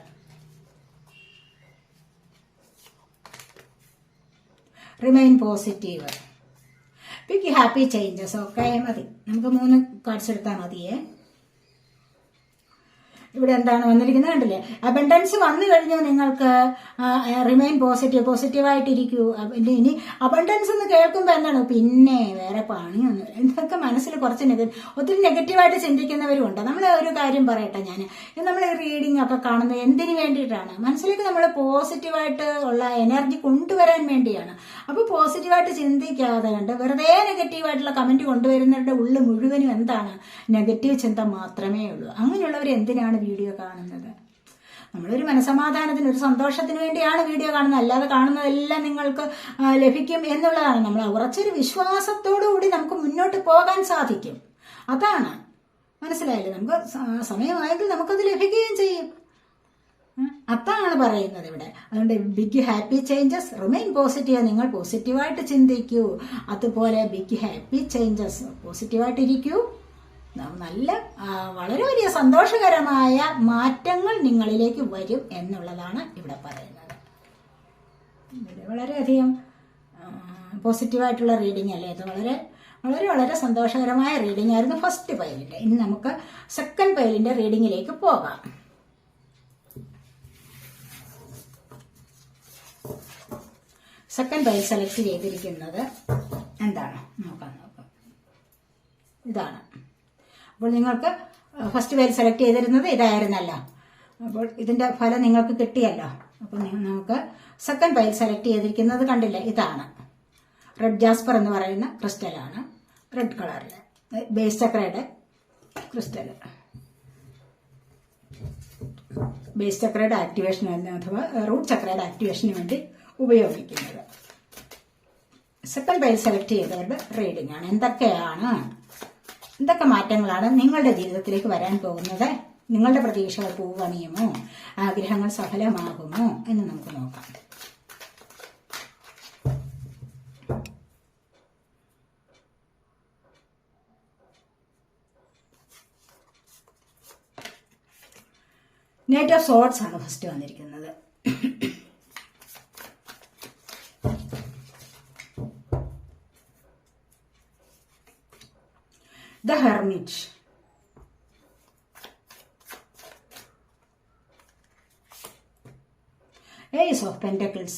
റിമൈൻ പോസിറ്റീവ്, പിക്ക് ഹാപ്പി ചേഞ്ചസ്. ഒക്കെ മതി. നമുക്ക് 3 കാർഡ്സ് എടുത്താൽ മതിയേ. ഇവിടെ എന്താണ് വന്നിരിക്കുന്നത് കണ്ടില്ലേ? അബണ്ടൻസ് വന്നു കഴിഞ്ഞു. നിങ്ങൾക്ക് റിമൈൻ പോസിറ്റീവായിട്ടിരിക്കൂ. ഇനി അബണ്ടൻസ് എന്ന് കേൾക്കുമ്പോൾ എന്താണ്? പിന്നെ വേറെ പണിയൊന്നും. എന്തൊക്കെ മനസ്സിൽ കുറച്ച് ഒത്തിരി നെഗറ്റീവായിട്ട് ചിന്തിക്കുന്നവരുമുണ്ട്. നമ്മൾ ഒരു കാര്യം പറയട്ടെ, നമ്മൾ ഈ റീഡിംഗ് ഒക്കെ കാണുന്നത് എന്തിനു വേണ്ടിയിട്ടാണ്? മനസ്സിലേക്ക് നമ്മൾ പോസിറ്റീവായിട്ട് ഉള്ള എനർജി കൊണ്ടുവരാൻ വേണ്ടിയാണ്. അപ്പോൾ പോസിറ്റീവായിട്ട് ചിന്തിക്കാതെ കണ്ട് വെറുതെ നെഗറ്റീവായിട്ടുള്ള കമന്റ് കൊണ്ടുവരുന്നവരുടെ ഉള്ളിൽ മുഴുവനും എന്താണ്? നെഗറ്റീവ് ചിന്ത മാത്രമേ ഉള്ളൂ. അങ്ങനെയുള്ളവർ എന്തിനാണ് വീഡിയോ കാണുന്നത്? നമ്മളൊരു മനസമാധാനത്തിന്, ഒരു സന്തോഷത്തിന് വേണ്ടിയാണ് വീഡിയോ കാണുന്നത്. അല്ലാതെ കാണുന്നതെല്ലാം നിങ്ങൾക്ക് ലഭിക്കും എന്നുള്ളതാണ്. നമ്മൾ ഉറച്ചൊരു വിശ്വാസത്തോടുകൂടി നമുക്ക് മുന്നോട്ട് പോകാൻ സാധിക്കും. അതാണ്, മനസ്സിലായില്ലേ? നമുക്ക് സമയമായെങ്കിൽ നമുക്കത് ലഭിക്കുകയും ചെയ്യും. അതാണ് പറയുന്നത് ഇവിടെ. അതുകൊണ്ട് big happy changes, remain positive. നിങ്ങൾ പോസിറ്റീവായിട്ട് ചിന്തിക്കൂ. അതുപോലെ ബിഗ് ഹാപ്പി ചേഞ്ചസ്, പോസിറ്റീവായിട്ടിരിക്കൂ. നല്ല വളരെ വലിയ സന്തോഷകരമായ മാറ്റങ്ങൾ നിങ്ങളിലേക്ക് വരും എന്നുള്ളതാണ് ഇവിടെ പറയുന്നത്. വളരെയധികം പോസിറ്റീവായിട്ടുള്ള റീഡിംഗ് അല്ലേ ഇത്? വളരെ വളരെ വളരെ സന്തോഷകരമായ റീഡിംഗ് ആയിരുന്നു ഫസ്റ്റ് പൈലിന്റെ. ഇനി നമുക്ക് സെക്കൻഡ് പൈലിന്റെ റീഡിങ്ങിലേക്ക് പോകാം. സെക്കൻഡ് പൈൽ സെലക്ട് ചെയ്തിരിക്കുന്നത് എന്താണ് നോക്കാം. ഇതാണ്. അപ്പോൾ നിങ്ങൾക്ക് ഫസ്റ്റ് പൈൽ സെലക്ട് ചെയ്തിരുന്നത് ഇതായിരുന്നല്ലോ. അപ്പോൾ ഇതിന്റെ ഫലം നിങ്ങൾക്ക് കിട്ടിയല്ലോ. അപ്പോൾ നമുക്ക് സെക്കൻഡ് പൈൽ സെലക്ട് ചെയ്തിരിക്കുന്നത് കണ്ടില്ലേ, ഇതാണ്. റെഡ് ജാസ്പർ എന്ന് പറയുന്ന ക്രിസ്റ്റലാണ്. റെഡ് കളറില് ബേസ് ചക്രയുടെ ക്രിസ്റ്റൽ. ബേസ് ചക്രയുടെ ആക്ടിവേഷൻ അഥവാ റൂട്ട് ചക്രയുടെ ആക്ടിവേഷന് വേണ്ടി ഉപയോഗിക്കുന്നത്. സെക്കൻഡ് പൈൽ സെലക്ട് ചെയ്തവരുടെ റീഡിംഗ് ആണ്. എന്തൊക്കെ മാറ്റങ്ങളാണ് നിങ്ങളുടെ ജീവിതത്തിലേക്ക് വരാൻ പോകുന്നത്? നിങ്ങളുടെ പ്രതീക്ഷകൾ പൂവണിയുമോ? ആഗ്രഹങ്ങൾ സഫലമാകുമോ എന്ന് നമുക്ക് നോക്കാം. നൈറ്റ് ഓഫ് സോർഡ്സ് ആണ് ഫസ്റ്റ് വന്നിരിക്കുന്നത്. The Hermit. Ace of Pentacles.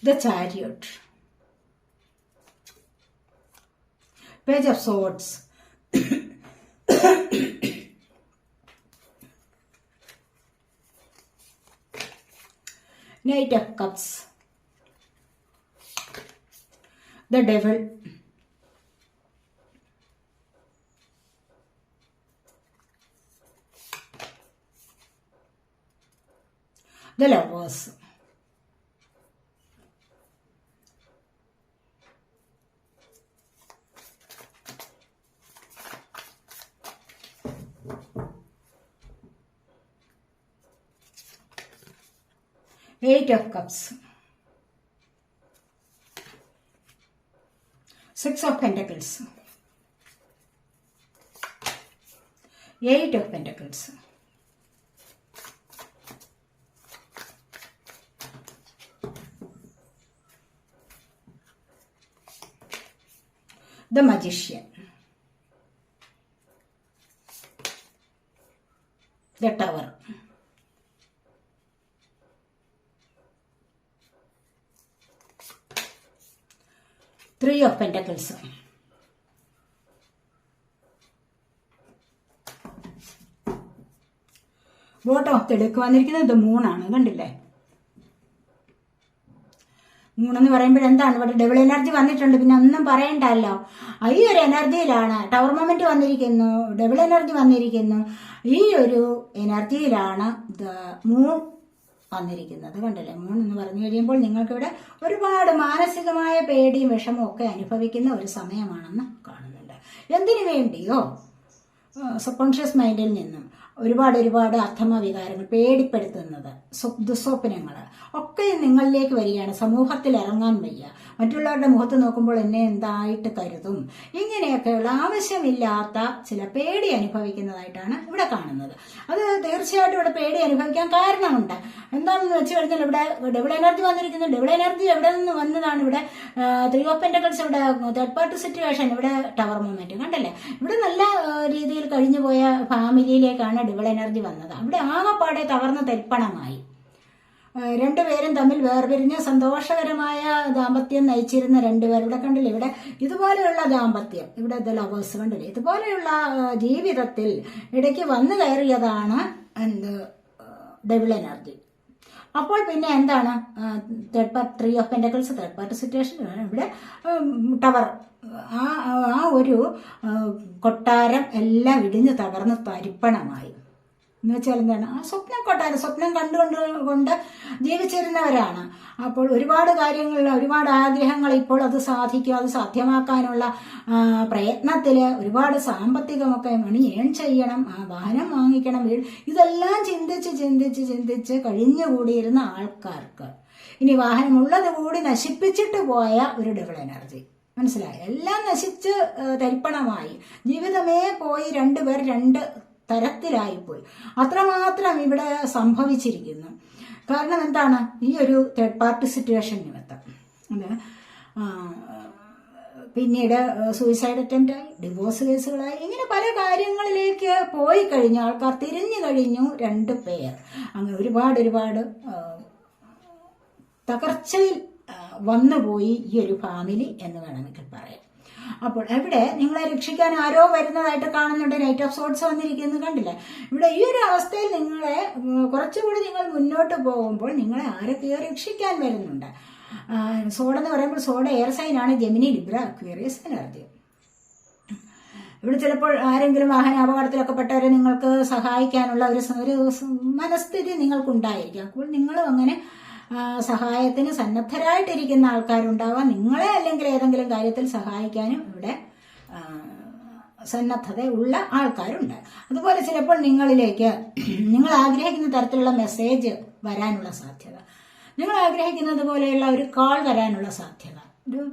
The Chariot. Page of Swords. Knight of Cups. The Devil. The Lovers. Eight of Cups. Six of Pentacles. Eight of Pentacles. The Magician. The Tower. Three of Pentacles. Bottom of the deck വന്നിരിക്കുന്നത് മൂണാണ്. കണ്ടില്ലേ? മൂണെന്ന് പറയുമ്പോൾ എന്താണ് ഇവിടെ ഡബിൾ എനർജി വന്നിട്ടുണ്ട്. പിന്നെ ഒന്നും പറയണ്ടല്ലോ. ഈ ഒരു എനർജിയിലാണ് ടവർ മൊമെന്റ് വന്നിരിക്കുന്നു, ഡബിൾ എനർജി വന്നിരിക്കുന്നു. ഈ ഒരു എനർജിയിലാണ് മൂൺ വന്നിരിക്കുന്നത്. കണ്ടില്ലേ? മൂൺ എന്ന് പറഞ്ഞു കഴിയുമ്പോൾ നിങ്ങൾക്കിവിടെ ഒരുപാട് മാനസികമായ പേടിയും വിഷമവും ഒക്കെ അനുഭവിക്കുന്ന ഒരു സമയമാണെന്ന് കാണുന്നുണ്ട്. എന്തിനു വേണ്ടിയോ സബ് കോൺഷ്യസ് മൈൻഡിൽ നിന്നും ഒരുപാട് അർത്ഥമ വികാരങ്ങൾ, പേടിപ്പെടുത്തുന്നത്, ദുസ്വപ്നങ്ങൾ ഒക്കെ നിങ്ങളിലേക്ക് വരികയാണ്. സമൂഹത്തിൽ ഇറങ്ങാൻ വയ്യ, മറ്റുള്ളവരുടെ മുഖത്ത് നോക്കുമ്പോൾ എന്നെ എന്തായിട്ട് കരുതും, ഇങ്ങനെയൊക്കെയുള്ള ആവശ്യമില്ലാത്ത ചില പേടി അനുഭവിക്കുന്നതായിട്ടാണ് ഇവിടെ കാണുന്നത്. അത് തീർച്ചയായിട്ടും ഇവിടെ പേടി അനുഭവിക്കാൻ കാരണമുണ്ട്. എന്താണെന്ന് വെച്ച് കഴിഞ്ഞാൽ ഇവിടെ ഡബിൾ എനർജി വന്നിരിക്കുന്നു. ഡബിൾ എനർജി എവിടെ നിന്ന് വന്നതാണ്? ഇവിടെ ത്രീ ഓഫ് പെന്റക്കിൾസ്, ഇവിടെ തേർഡ് പാർട്ടി സിറ്റുവേഷൻ, ഇവിടെ ടവർ മൂവ്മെന്റ്. കണ്ടല്ലേ? ഇവിടെ നല്ല രീതിയിൽ കഴിഞ്ഞു പോയ ഫാമിലിയിലേക്കാണ് ഡബിൾ എനർജി വന്നത്. അവിടെ ആകെപ്പാടെ തകർന്ന തരിപ്പണമായി. രണ്ടുപേരും തമ്മിൽ വേർപിരിഞ്ഞ് സന്തോഷകരമായ ദാമ്പത്യം നയിച്ചിരുന്ന രണ്ടുപേർ. ഇവിടെ കണ്ടില്ലേ? ഇവിടെ ഇതുപോലെയുള്ള ദാമ്പത്യം, ഇവിടെ ദ ലവേഴ്സ് കണ്ടില്ലേ? ഇതുപോലെയുള്ള ജീവിതത്തിൽ ഇടയ്ക്ക് വന്നു കയറിയതാണ് ഡബിൾ എനർജി. അപ്പോൾ പിന്നെ എന്താണ് third party 3 of pentacles third party situation. ഇവിടെ ടവർ ആ ഒരു കൊട്ടാരം എല്ലാം ഇടിഞ്ഞ് തകർന്ന് തരിപ്പണമായി. എന്ന് വെച്ചാൽ എന്താണ്, ആ സ്വപ്നം കൊട്ടാരം സ്വപ്നം കണ്ടുകൊണ്ട് ജീവിച്ചിരുന്നവരാണ്. അപ്പോൾ ഒരുപാട് കാര്യങ്ങൾ, ഒരുപാട് ആഗ്രഹങ്ങൾ ഇപ്പോൾ അത് സാധിക്കും, അത് സാധ്യമാക്കാനുള്ള പ്രയത്നത്തില് ഒരുപാട് സാമ്പത്തികമൊക്കെ മണി ഏൺ ചെയ്യണം, വാഹനം വാങ്ങിക്കണം, ഇതെല്ലാം ചിന്തിച്ച് കഴിഞ്ഞുകൂടിയിരുന്ന ആൾക്കാർക്ക് ഇനി വാഹനമുള്ളത് കൂടി നശിപ്പിച്ചിട്ട് പോയ ഒരു ഡബിൾ എനർജി. മനസ്സിലായി? എല്ലാം നശിച്ച് തരിപ്പണമായി, ജീവിതമേ പോയി, രണ്ടുപേർ രണ്ട് തരത്തിലായിപ്പോയി. അത്രമാത്രം ഇവിടെ സംഭവിച്ചിരിക്കുന്നു. കാരണം എന്താണ്, ഈ ഒരു തേർഡ് പാർട്ടി സിറ്റുവേഷൻ നിമിത്തം പിന്നീട് സൂയിസൈഡ് അറ്റംപ്റ്റായി, ഡിവോഴ്സ് കേസുകളായി, ഇങ്ങനെ പല കാര്യങ്ങളിലേക്ക് പോയി കഴിഞ്ഞ ആൾക്കാർ തിരിഞ്ഞു കഴിഞ്ഞു. 2 പേർ അങ്ങനെ ഒരുപാട് തകർച്ചയിൽ വന്നുപോയി ഈ ഒരു ഫാമിലി എന്ന് വേണമെങ്കിൽ പറയാം. അപ്പോൾ ഇവിടെ നിങ്ങളെ രക്ഷിക്കാൻ ആരോ വരുന്നതായിട്ട് കാണുന്നുണ്ട്. നൈറ്റ് ഓഫ് സോർട്സ് വന്നിരിക്കുന്നത് കണ്ടില്ലേ? ഇവിടെ ഈ ഒരു അവസ്ഥയിൽ നിങ്ങളെ കുറച്ചുകൂടി നിങ്ങൾ മുന്നോട്ട് പോകുമ്പോൾ നിങ്ങളെ ആരൊക്കെയോ രക്ഷിക്കാൻ വരുന്നുണ്ട്. സോഡ് എന്ന് പറയുമ്പോൾ സോഡ് എയർ സൈൻ ആണ്, ജെമിനി, ലിബ്ര, അക്വേറിയസ് എനർജി. ഇവിടെ ചിലപ്പോൾ ആരെങ്കിലും വാഹന അപകടത്തിലൊക്കെ പെട്ടവരെ നിങ്ങൾക്ക് സഹായിക്കാനുള്ള ഒരു മനസ്ഥിതി നിങ്ങൾക്കുണ്ടായിരിക്കും. അപ്പോൾ നിങ്ങളും അങ്ങനെ സഹായത്തിന് സന്നദ്ധരായിട്ടിരിക്കുന്ന ആൾക്കാരുണ്ടാവാം. നിങ്ങളെ അല്ലെങ്കിൽ ഏതെങ്കിലും കാര്യത്തിൽ സഹായിക്കാനും ഇവിടെ സന്നദ്ധത ഉള്ള ആൾക്കാരുണ്ട്. അതുപോലെ ചിലപ്പോൾ നിങ്ങളിലേക്ക് നിങ്ങൾ ആഗ്രഹിക്കുന്ന തരത്തിലുള്ള മെസ്സേജ് വരാനുള്ള സാധ്യത, നിങ്ങൾ ആഗ്രഹിക്കുന്നത് പോലെയുള്ള ഒരു കോൾ വരാനുള്ള സാധ്യത, ഒരു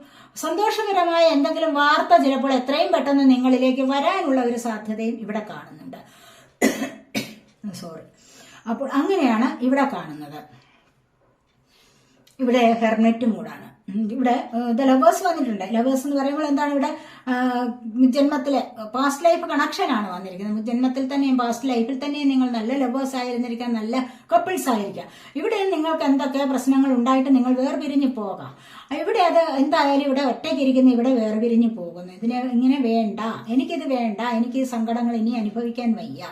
സന്തോഷകരമായ എന്തെങ്കിലും വാർത്ത ചിലപ്പോൾ എത്രയും പെട്ടെന്ന് നിങ്ങളിലേക്ക് വരാനുള്ള ഒരു സാധ്യതയും ഇവിടെ കാണുന്നുണ്ട്. അപ്പോൾ അങ്ങനെയാണ് ഇവിടെ കാണുന്നത്. ഇവിടെ ഹെർമിറ്റ് മൂഡാണ്. ഇവിടെ ലവേഴ്സ് വന്നിട്ടുണ്ട്. ലവേഴ്സ് എന്ന് പറയുമ്പോൾ എന്താണ്, ഇവിടെ ജന്മത്തിലെ പാസ്റ്റ് ലൈഫ് കണക്ഷൻ ആണ് വന്നിരിക്കുന്നത്. ജന്മത്തിൽ തന്നെയും പാസ്റ്റ് ലൈഫിൽ തന്നെയും നിങ്ങൾ നല്ല ലവേഴ്സ് ആയിരുന്നിരിക്കാം, നല്ല കപ്പിൾസ് ആയിരിക്കാം. ഇവിടെ നിങ്ങൾക്ക് എന്തൊക്കെ പ്രശ്നങ്ങൾ ഉണ്ടായിട്ട് നിങ്ങൾ വേർപിരിഞ്ഞ് പോകാം. ഇവിടെ അത് എന്തായാലും ഇവിടെ ഒറ്റയ്ക്കിരിക്കുന്ന ഇവിടെ വേർപിരിഞ്ഞ് പോകുന്നു. ഇങ്ങനെ വേണ്ട, എനിക്കിത് വേണ്ട, എനിക്ക് സങ്കടങ്ങൾ ഇനി അനുഭവിക്കാൻ വയ്യ,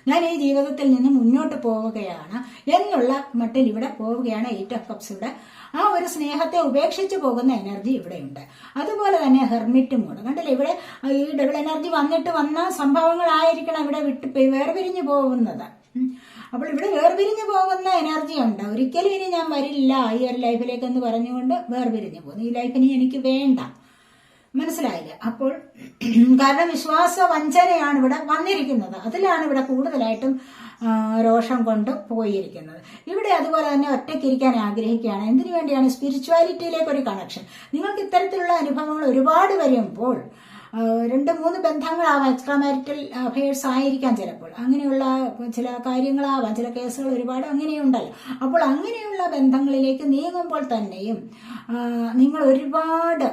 ഞാൻ ഈ ജീവിതത്തിൽ നിന്ന് മുന്നോട്ട് പോവുകയാണ് എന്നുള്ള മട്ടിൽ ഇവിടെ പോവുകയാണ്. 8 ഓഫ് കപ്സ് ഇവിടെ ആ ഒരു സ്നേഹത്തെ ഉപേക്ഷിച്ച് പോകുന്ന എനർജി ഇവിടെയുണ്ട്. അതുപോലെ തന്നെ ഹെർമിറ്റ് മൂഡ് കണ്ടില്ലേ? ഇവിടെ ഈ ഡബിൾ എനർജി വന്ന സംഭവങ്ങളായിരിക്കണം ഇവിടെ വേർപിരിഞ്ഞു പോകുന്നത്. അപ്പോൾ ഇവിടെ വേർപിരിഞ്ഞു പോകുന്ന എനർജി ഉണ്ട്. ഒരിക്കലും ഇനി ഞാൻ വരില്ല ഈ ഒരു ലൈഫിലേക്ക് എന്ന് പറഞ്ഞുകൊണ്ട് വേർപിരിഞ്ഞു പോകുന്നു. ഈ ലൈഫിനി എനിക്ക് വേണ്ട. മനസ്സിലായില്ല? അപ്പോൾ കാരണം വിശ്വാസ വഞ്ചനയാണ് ഇവിടെ വന്നിരിക്കുന്നത്. അതിലാണ് ഇവിടെ കൂടുതലായിട്ടും രോഷം കൊണ്ട് പോയിരിക്കുന്നത്. ഇവിടെ അതുപോലെ തന്നെ ഒറ്റയ്ക്കിരിക്കാൻ ആഗ്രഹിക്കുകയാണ്. എന്തിനു വേണ്ടിയാണ്? സ്പിരിച്വാലിറ്റിയിലേക്ക് ഒരു കണക്ഷൻ. നിങ്ങൾക്ക് ഇത്തരത്തിലുള്ള അനുഭവങ്ങൾ ഒരുപാട് വരുമ്പോൾ 2-3 ബന്ധങ്ങളാവാം, എക്സ്ട്രാ മാരിറ്റൽ അഫയേഴ്സ് ആയിരിക്കാം ചിലപ്പോൾ, അങ്ങനെയുള്ള ചില കാര്യങ്ങളാവാം, ചില കേസുകൾ ഒരുപാട് അങ്ങനെയുണ്ടല്ലോ. അപ്പോൾ അങ്ങനെയുള്ള ബന്ധങ്ങളിലേക്ക് നീങ്ങുമ്പോൾ തന്നെയും നിങ്ങൾ ഒരുപാട്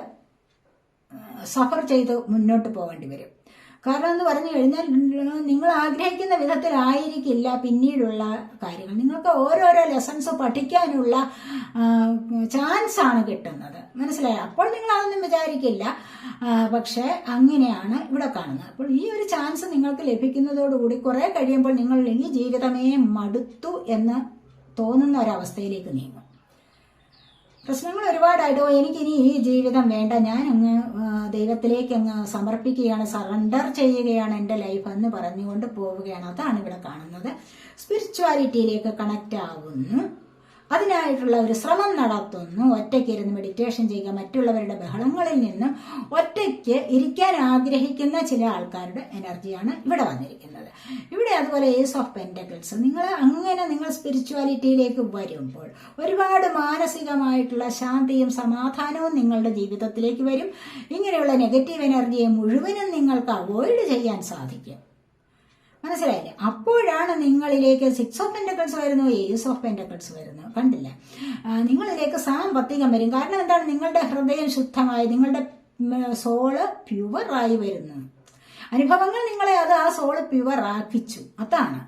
സഫർ ചെയ്ത് മുന്നോട്ട് പോകേണ്ടി വരും. കാരണം എന്ന് പറഞ്ഞു കഴിഞ്ഞാൽ നിങ്ങൾ ആഗ്രഹിക്കുന്ന വിധത്തിലായിരിക്കില്ല പിന്നീടുള്ള കാര്യങ്ങൾ. നിങ്ങൾക്ക് ഓരോരോ ലെസൺസ് പഠിക്കാനുള്ള ചാൻസ് ആണ് കിട്ടുന്നത്. മനസ്സിലായോ? അപ്പോൾ നിങ്ങൾ അതൊന്നും വിചാരിക്കില്ല. പക്ഷെ അങ്ങനെയാണ് ഇവിടെ കാണുന്നത്. അപ്പോൾ ഈ ഒരു ചാൻസ് നിങ്ങൾക്ക് ലഭിക്കുന്നതോടുകൂടി കുറെ കഴിയുമ്പോൾ നിങ്ങൾ ഈ ജീവിതമേ മടുത്തു എന്ന് തോന്നുന്ന ഒരവസ്ഥയിലേക്ക് നീങ്ങും. പ്രശ്നങ്ങൾ ഒരുപാടായിട്ടോ എനിക്കിനി ഈ ജീവിതം വേണ്ട, ഞാൻ അങ്ങ് ദൈവത്തിലേക്ക് അങ്ങ് സമർപ്പിക്കുകയാണ്, സറണ്ടർ ചെയ്യുകയാണ് എൻ്റെ ലൈഫ് എന്ന് പറഞ്ഞുകൊണ്ട് പോവുകയാണ്. അതാണ് ഇവിടെ കാണുന്നത്. സ്പിരിച്വാലിറ്റിയിലേക്ക് കണക്റ്റ് ആവുന്നു, അതിനായിട്ടുള്ള ഒരു ശ്രമം നടത്തുന്നു. ഒറ്റയ്ക്കിരുന്ന് മെഡിറ്റേഷൻ ചെയ്യുക, മറ്റുള്ളവരുടെ ബഹളങ്ങളിൽ നിന്നും ഒറ്റയ്ക്ക് ഇരിക്കാൻ ആഗ്രഹിക്കുന്ന ചില ആൾക്കാരുടെ എനർജിയാണ് ഇവിടെ വന്നിരിക്കുന്നത്. ഇവിടെ അതുപോലെ ഏസ് ഓഫ് പെന്റക്കിൾസ്. നിങ്ങൾ സ്പിരിച്വാലിറ്റിയിലേക്ക് വരുമ്പോൾ ഒരുപാട് മാനസികമായിട്ടുള്ള ശാന്തിയും സമാധാനവും നിങ്ങളുടെ ജീവിതത്തിലേക്ക് വരും. ഇങ്ങനെയുള്ള നെഗറ്റീവ് എനർജിയെ മുഴുവനും നിങ്ങൾക്ക് അവോയ്ഡ് ചെയ്യാൻ സാധിക്കും. മനസ്സിലായില്ലേ? അപ്പോഴാണ് നിങ്ങളിലേക്ക് 6 ഓഫ് പെന്റക്കിൾസ് വരുന്നു, ഏസ് ഓഫ് പെന്റക്കിൾസ് വരുന്നു. കണ്ടില്ല? നിങ്ങളിലേക്ക് സാമ്പത്തികം വരും. കാരണം എന്താണ്? നിങ്ങളുടെ ഹൃദയം ശുദ്ധമായി, നിങ്ങളുടെ സോള് പ്യുവറായി വരുന്നു. അനുഭവങ്ങൾ നിങ്ങളെ ആ സോള് പ്യുവർ ആക്കിച്ചു. അതാണ്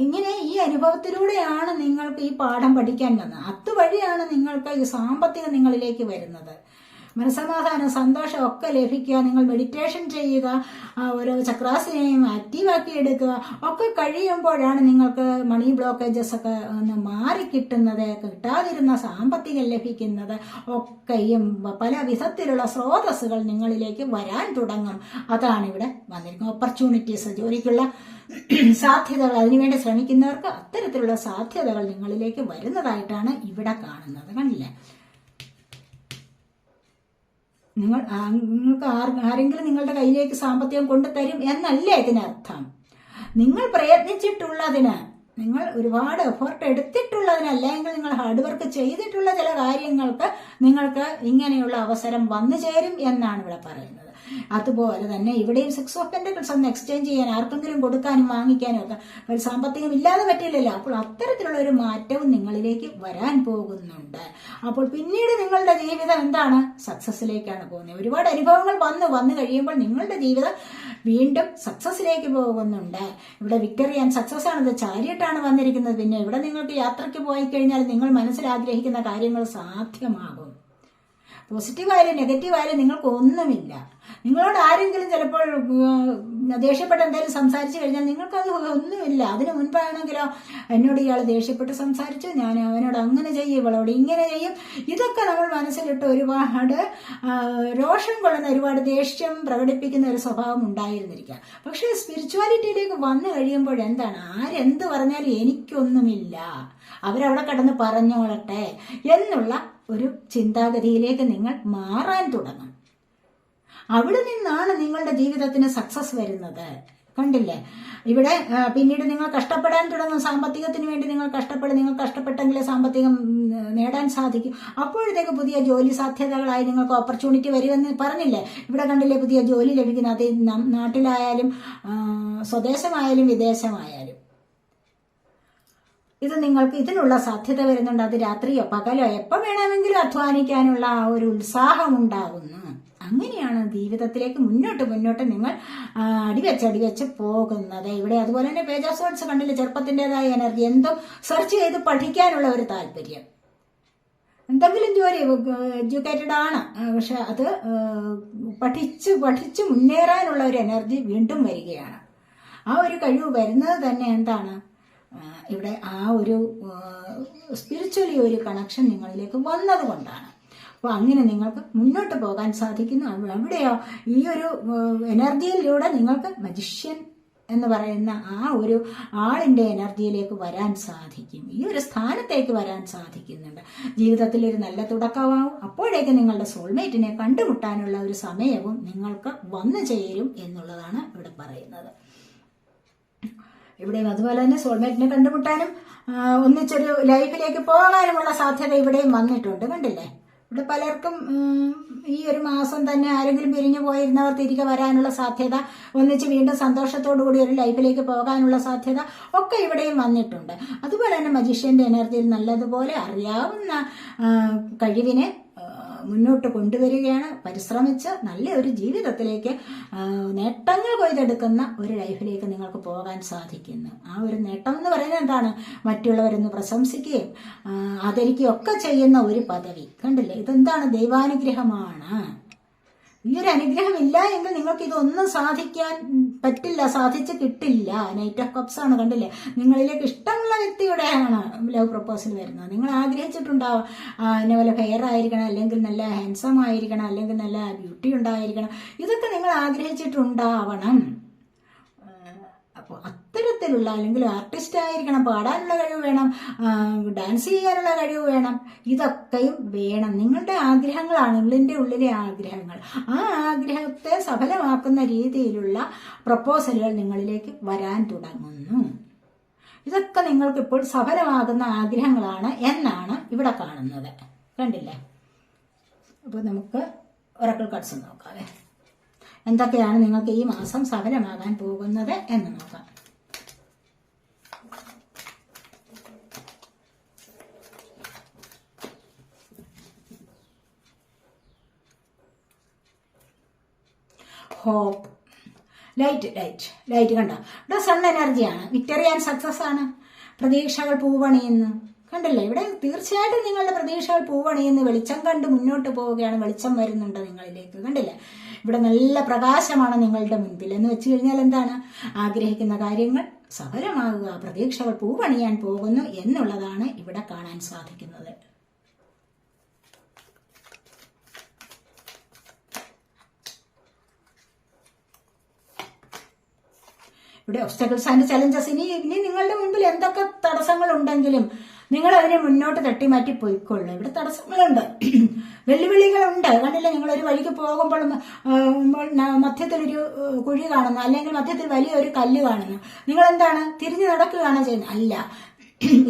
ഇങ്ങനെ ഈ അനുഭവത്തിലൂടെയാണ് നിങ്ങൾക്ക് ഈ പാഠം പഠിക്കാൻ വന്നത്. അതുവഴിയാണ് നിങ്ങൾക്ക് ഈ സാമ്പത്തികം നിങ്ങളിലേക്ക് വരുന്നത്. മനസ്സമാധാനം, സന്തോഷം ഒക്കെ ലഭിക്കുക. നിങ്ങൾ മെഡിറ്റേഷൻ ചെയ്യുക, ഓരോ ചക്രാസിനെയും ആക്റ്റീവാക്കി എടുക്കുക. ഒക്കെ കഴിയുമ്പോഴാണ് നിങ്ങൾക്ക് മണി ബ്ലോക്കേജസ് ഒക്കെ ഒന്ന് മാറിക്കിട്ടുന്നത്, കിട്ടാതിരുന്ന സാമ്പത്തികം ലഭിക്കുന്നത്. ഒക്കെയും പല വിധത്തിലുള്ള സ്രോതസ്സുകൾ നിങ്ങളിലേക്ക് വരാൻ തുടങ്ങും. അതാണ് ഇവിടെ വന്നിരിക്കുന്നത്. ഓപ്പർച്യൂണിറ്റീസ്, ജോലിക്കുള്ള സാധ്യതകൾ, അതിനുവേണ്ടി ശ്രമിക്കുന്നവർക്ക് അത്തരത്തിലുള്ള സാധ്യതകൾ നിങ്ങളിലേക്ക് വരുന്നതായിട്ടാണ് ഇവിടെ കാണുന്നത്. കണ്ടില്ലേ? നിങ്ങൾക്ക് ആരെങ്കിലും നിങ്ങളുടെ കയ്യിലേക്ക് സാമ്പത്തികം കൊണ്ടുതരും എന്നല്ല ഇതിനർത്ഥം. നിങ്ങൾ പ്രയത്നിച്ചിട്ടുള്ളതിന്, നിങ്ങൾ ഒരുപാട് എഫേർട്ട് എടുത്തിട്ടുള്ളതിന്, അല്ലെങ്കിൽ നിങ്ങൾ ഹാർഡ് വർക്ക് ചെയ്തിട്ടുള്ള ചില കാര്യങ്ങൾക്ക് നിങ്ങൾക്ക് ഇങ്ങനെയുള്ള അവസരം വന്നു ചേരും എന്നാണ് ഇവിടെ പറയുന്നത്. അതുപോലെ തന്നെ ഇവിടെയും 6 ഓഫ് പെന്റക്കിൾസ് ഒന്ന് എക്സ്ചേഞ്ച് ചെയ്യാൻ, ആർക്കെങ്കിലും കൊടുക്കാനും വാങ്ങിക്കാനും ഒക്കെ സാമ്പത്തികം ഇല്ലാതെ പറ്റില്ലല്ലോ. അപ്പോൾ അത്തരത്തിലുള്ള ഒരു മാറ്റവും നിങ്ങളിലേക്ക് വരാൻ പോകുന്നുണ്ട്. അപ്പോൾ പിന്നീട് നിങ്ങളുടെ ജീവിതം എന്താണ്? സക്സസിലേക്കാണ് പോകുന്നത്. ഒരുപാട് അനുഭവങ്ങൾ വന്നു കഴിയുമ്പോൾ നിങ്ങളുടെ ജീവിതം വീണ്ടും സക്സസിലേക്ക് പോകുന്നുണ്ട്. ഇവിടെ വിക്ടറി ആൻഡ് സക്സസ് ആണ്, ചാരിയട്ടാണ് വന്നിരിക്കുന്നത്. പിന്നെ ഇവിടെ നിങ്ങൾക്ക് യാത്രയ്ക്ക് പോയി കഴിഞ്ഞാൽ നിങ്ങൾ മനസ്സിൽ ആഗ്രഹിക്കുന്ന കാര്യങ്ങൾ സാധ്യമാകും. പോസിറ്റീവായാലും നെഗറ്റീവായാലും നിങ്ങൾക്ക് ഒന്നുമില്ല. നിങ്ങളോട് ആരെങ്കിലും ചിലപ്പോൾ ദേഷ്യപ്പെട്ട് എന്തെങ്കിലും സംസാരിച്ചു കഴിഞ്ഞാൽ നിങ്ങൾക്കത് ഒന്നുമില്ല. അതിനു മുൻപാണെങ്കിലോ എന്നോട് ഇയാൾ ദേഷ്യപ്പെട്ട് സംസാരിച്ചു, ഞാൻ അവനോട് അങ്ങനെ ചെയ്യും, ഇവളോട് ഇങ്ങനെ ചെയ്യും. ഇതൊക്കെ നമ്മൾ മനസ്സിലിട്ട് ഒരുപാട് രോഷം കൊള്ളുന്ന, ഒരുപാട് ദേഷ്യം പ്രകടിപ്പിക്കുന്ന ഒരു സ്വഭാവം ഉണ്ടായിരുന്നിരിക്കാം. പക്ഷേ സ്പിരിച്വാലിറ്റിയിലേക്ക് വന്നു കഴിയുമ്പോൾ എന്താണ്? ആരെന്ത് പറഞ്ഞാലും എനിക്കൊന്നുമില്ല, അവരവിടെ കിടന്ന് പറഞ്ഞോളട്ടെ എന്നുള്ള ഒരു ചിന്താഗതിയിലേക്ക് നിങ്ങൾ മാറാൻ തുടങ്ങും. അവിടെ നിന്നാണ് നിങ്ങളുടെ ജീവിതത്തിന് സക്സസ് വരുന്നത്. കണ്ടില്ലേ? ഇവിടെ പിന്നീട് നിങ്ങൾ കഷ്ടപ്പെടാൻ തുടങ്ങും. സാമ്പത്തികത്തിന് വേണ്ടി നിങ്ങൾ കഷ്ടപ്പെട്ടെങ്കിലേ സാമ്പത്തികം നേടാൻ സാധിക്കും. അപ്പോഴത്തേക്ക് പുതിയ ജോലി സാധ്യതകളായി നിങ്ങൾക്ക് ഓപ്പർച്യൂണിറ്റി വരുമെന്ന് പറഞ്ഞില്ലേ? ഇവിടെ കണ്ടില്ലേ? പുതിയ ജോലി ലഭിക്കുന്ന, അത് നാട്ടിലായാലും സ്വദേശമായാലും വിദേശമായാലും ഇത് നിങ്ങൾക്ക് ഇതിനുള്ള സാധ്യത വരുന്നുണ്ട്. അത് രാത്രിയോ പകലോ എപ്പോൾ വേണമെങ്കിലും അധ്വാനിക്കാനുള്ള ആ ഒരു ഉത്സാഹം ഉണ്ടാകുന്നു. അങ്ങനെയാണ് ജീവിതത്തിലേക്ക് മുന്നോട്ട് നിങ്ങൾ അടിവെച്ച് പോകുന്നത്. ഇവിടെ അതുപോലെ തന്നെ പേജ് ഓഫ് സോർഡ്സ് കണ്ടില്ലേ? ചെറുപ്പത്തിൻ്റെതായ എനർജി, എന്തോ സെർച്ച് ചെയ്ത് പഠിക്കാനുള്ള ഒരു താല്പര്യം, എന്തെങ്കിലും ജോലി, എഡ്യൂക്കേറ്റഡ് ആണ്, പക്ഷെ അത് പഠിച്ച് മുന്നേറാനുള്ള ഒരു എനർജി വീണ്ടും വരികയാണ്. ആ ഒരു കഴിവ് വരുന്നത് തന്നെ എന്താണ്? ഇവിടെ ആ ഒരു സ്പിരിച്വലി ഒരു കണക്ഷൻ നിങ്ങളിലേക്ക് വന്നത് കൊണ്ടാണ്. അപ്പോൾ അങ്ങനെ നിങ്ങൾക്ക് മുന്നോട്ട് പോകാൻ സാധിക്കുന്നു. അവിടെയോ ഈ ഒരു എനർജിയിലൂടെ നിങ്ങൾക്ക് മജിഷ്യൻ എന്ന് പറയുന്ന ആ ഒരു ആളിൻ്റെ എനർജിയിലേക്ക് വരാൻ സാധിക്കും. ഈ ഒരു സ്ഥാനത്തേക്ക് വരാൻ സാധിക്കുന്നുണ്ട്. ജീവിതത്തിൽ ഒരു നല്ല തുടക്കമാവും. അപ്പോഴേക്ക് നിങ്ങളുടെ സോൾമേറ്റിനെ കണ്ടുമുട്ടാനുള്ള ഒരു സമയവും നിങ്ങൾക്ക് വന്നു ചേരും എന്നുള്ളതാണ് ഇവിടെ പറയുന്നത്. ഇവിടെയും അതുപോലെ തന്നെ സോൾമേറ്റിനെ കണ്ടുമുട്ടാനും ഒന്നിച്ചൊരു ലൈഫിലേക്ക് പോകാനുമുള്ള സാധ്യത ഇവിടെയും വന്നിട്ടുണ്ട്. കണ്ടില്ലേ? ഇവിടെ പലർക്കും ഈ ഒരു മാസം തന്നെ ആരെങ്കിലും പിരിഞ്ഞു പോയിരുന്നവർ തിരികെ വരാനുള്ള സാധ്യത, ഒന്നിച്ച് വീണ്ടും സന്തോഷത്തോടു കൂടി ഒരു ലൈഫിലേക്ക് പോകാനുള്ള സാധ്യത ഒക്കെ ഇവിടെയും വന്നിട്ടുണ്ട്. അതുപോലെ തന്നെ മജീഷ്യന്റെ എനർജിയിൽ നല്ലതുപോലെ അറിയാവുന്ന കഴിവിനെ മുന്നോട്ട് കൊണ്ടുവരികയാണ്. പരിശ്രമിച്ച് നല്ലൊരു ജീവിതത്തിലേക്ക് നേട്ടങ്ങൾ കൊയ്തെടുക്കുന്ന ഒരു ലൈഫിലേക്ക് നിങ്ങൾക്ക് പോകാൻ സാധിക്കുന്നു. ആ ഒരു നേട്ടം എന്ന് പറയുന്നത് എന്താണ്? മറ്റുള്ളവരൊന്ന് പ്രശംസിക്കുകയും ആദരിക്കുകയും ഒക്കെ ചെയ്യുന്ന ഒരു പദവി. കണ്ടില്ലേ? ഇതെന്താണ്? ദൈവാനുഗ്രഹമാണ്. ഈ ഒരു അനുഗ്രഹം ഇല്ല എങ്കിൽ നിങ്ങൾക്ക് ഇതൊന്നും സാധിക്കാൻ പറ്റില്ല, സാധിച്ച് കിട്ടില്ല. നൈറ്റ് ഓഫ് കപ്സ് ആണ്. കണ്ടില്ലേ? നിങ്ങളിലേക്ക് ഇഷ്ടമുള്ള വ്യക്തിയുടെയാണ് ലവ് പ്രപ്പോസൽ വരുന്നത്. നിങ്ങൾ ആഗ്രഹിച്ചിട്ടുണ്ടാവും എന്നെ പോലെ ഫെയർ ആയിരിക്കണം, അല്ലെങ്കിൽ നല്ല ഹാൻസം ആയിരിക്കണം, അല്ലെങ്കിൽ നല്ല ബ്യൂട്ടി ഉണ്ടായിരിക്കണം. ഇതൊക്കെ നിങ്ങൾ ആഗ്രഹിച്ചിട്ടുണ്ടാവണം. അപ്പോൾ അത്തരത്തിലുള്ള, അല്ലെങ്കിൽ ആർട്ടിസ്റ്റ് ആയിരിക്കണം, പാടാനുള്ള കഴിവ് വേണം, ഡാൻസ് ചെയ്യാനുള്ള കഴിവ് വേണം, ഇതൊക്കെയും വേണം. നിങ്ങളുടെ ആഗ്രഹങ്ങളാണ്, നിങ്ങളുടെ ഉള്ളിലെ ആഗ്രഹങ്ങൾ. ആ ആഗ്രഹത്തെ സഫലമാക്കുന്ന രീതിയിലുള്ള പ്രപ്പോസലുകൾ നിങ്ങളിലേക്ക് വരാൻ തുടങ്ങുന്നു. ഇതൊക്കെ നിങ്ങൾക്കിപ്പോൾ സഫലമാകുന്ന ആഗ്രഹങ്ങളാണ് എന്നാണ് ഇവിടെ കാണുന്നത്. കണ്ടില്ലേ? അപ്പോൾ നമുക്ക് ഒറക്കിൾ കാർഡ്സ് നോക്കാവേ. എന്തൊക്കെയാണ് നിങ്ങൾക്ക് ഈ മാസം സഫലമാകാൻ പോകുന്നത് എന്ന് നോക്കാം. ഹോപ്പ്, ലൈറ്റ് കണ്ടോ? ഇവിടെ സൺ എനർജിയാണ്. വിക്ടറി ആൻഡ് സക്സസ് ആണ്. പ്രതീക്ഷകൾ പൂവണിയുന്നു. കണ്ടില്ലേ, ഇവിടെ തീർച്ചയായിട്ടും നിങ്ങളുടെ പ്രതീക്ഷകൾ പൂവണിയുന്ന വെളിച്ചം കണ്ട് മുന്നോട്ട് പോവുകയാണ്. വെളിച്ചം വരുന്നുണ്ട് നിങ്ങളിലേക്ക്. കണ്ടില്ലേ, ഇവിടെ നല്ല പ്രകാശമാണ് നിങ്ങളുടെ മുൻപിൽ. എന്ന് വെച്ച് കഴിഞ്ഞാൽ എന്താണ്? ആഗ്രഹിക്കുന്ന കാര്യങ്ങൾ സഫലമാകുക, പ്രതീക്ഷകൾ പൂവണിയാൻ പോകുന്നു എന്നുള്ളതാണ് ഇവിടെ കാണാൻ സാധിക്കുന്നത്. ഇവിടെ ഒബ്സ്റ്റക്കിൾസ് ആൻഡ് ചലഞ്ചസ്, ഇനി നിങ്ങളുടെ മുൻപിൽ എന്തൊക്കെ തടസ്സങ്ങൾ ഉണ്ടെങ്കിലും നിങ്ങൾ അതിനെ മുന്നോട്ട് തട്ടിമാറ്റി പോയിക്കൊള്ളു. ഇവിടെ തടസ്സങ്ങളുണ്ട്, വെല്ലുവിളികളുണ്ട്. കണ്ടില്ല, നിങ്ങളൊരു വഴിക്ക് പോകുമ്പോൾ മധ്യത്തിലൊരു കുഴി കാണുന്നു, അല്ലെങ്കിൽ മധ്യത്തിൽ വലിയൊരു കല്ല് കാണുന്നു. നിങ്ങൾ എന്താണ്, തിരിഞ്ഞു നടക്കുകയാണ് ചെയ്യുന്നത്? അല്ല,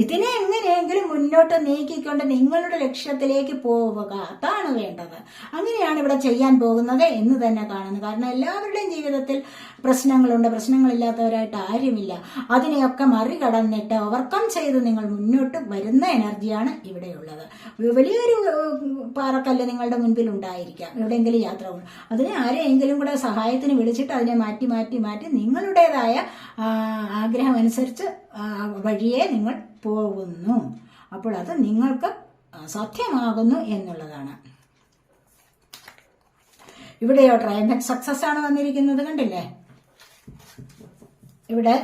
ഇതിനെ എങ്ങനെയെങ്കിലും മുന്നോട്ട് നീക്കിക്കൊണ്ട് നിങ്ങളുടെ ലക്ഷ്യത്തിലേക്ക് പോവുക, അതാണ് വേണ്ടത്. അങ്ങനെയാണ് ഇവിടെ ചെയ്യാൻ പോകുന്നത് എന്ന് തന്നെ കാണുന്നു. കാരണം എല്ലാവരുടെയും ജീവിതത്തിൽ പ്രശ്നങ്ങളുണ്ട്, പ്രശ്നങ്ങളില്ലാത്തവരായിട്ട് ആരുമില്ല. അതിനെയൊക്കെ മറികടന്നിട്ട് ഓവർകം ചെയ്ത് നിങ്ങൾ മുന്നോട്ട് വരുന്ന എനർജിയാണ് ഇവിടെയുള്ളത്. വലിയൊരു പാറക്കല്ല് നിങ്ങളുടെ മുൻപിൽ ഉണ്ടായിരിക്കാം, എവിടെയെങ്കിലും യാത്ര പോകും. അതിനെ ആരെയെങ്കിലും കൂടെ സഹായത്തിന് വിളിച്ചിട്ട് അതിനെ മാറ്റി മാറ്റി മാറ്റി നിങ്ങളുടേതായ ആഗ്രഹം അനുസരിച്ച് വഴിയെ നിങ്ങൾ പോകുന്നു. അപ്പോൾ അത് നിങ്ങൾക്ക് സാധ്യമാകുന്നു എന്നുള്ളതാണ്. ഇവിടെയോ ട്രയംഫന്റ് സക്സസ് ആണ് വന്നിരിക്കുന്നത്. കണ്ടില്ലേ, ഇവിടെ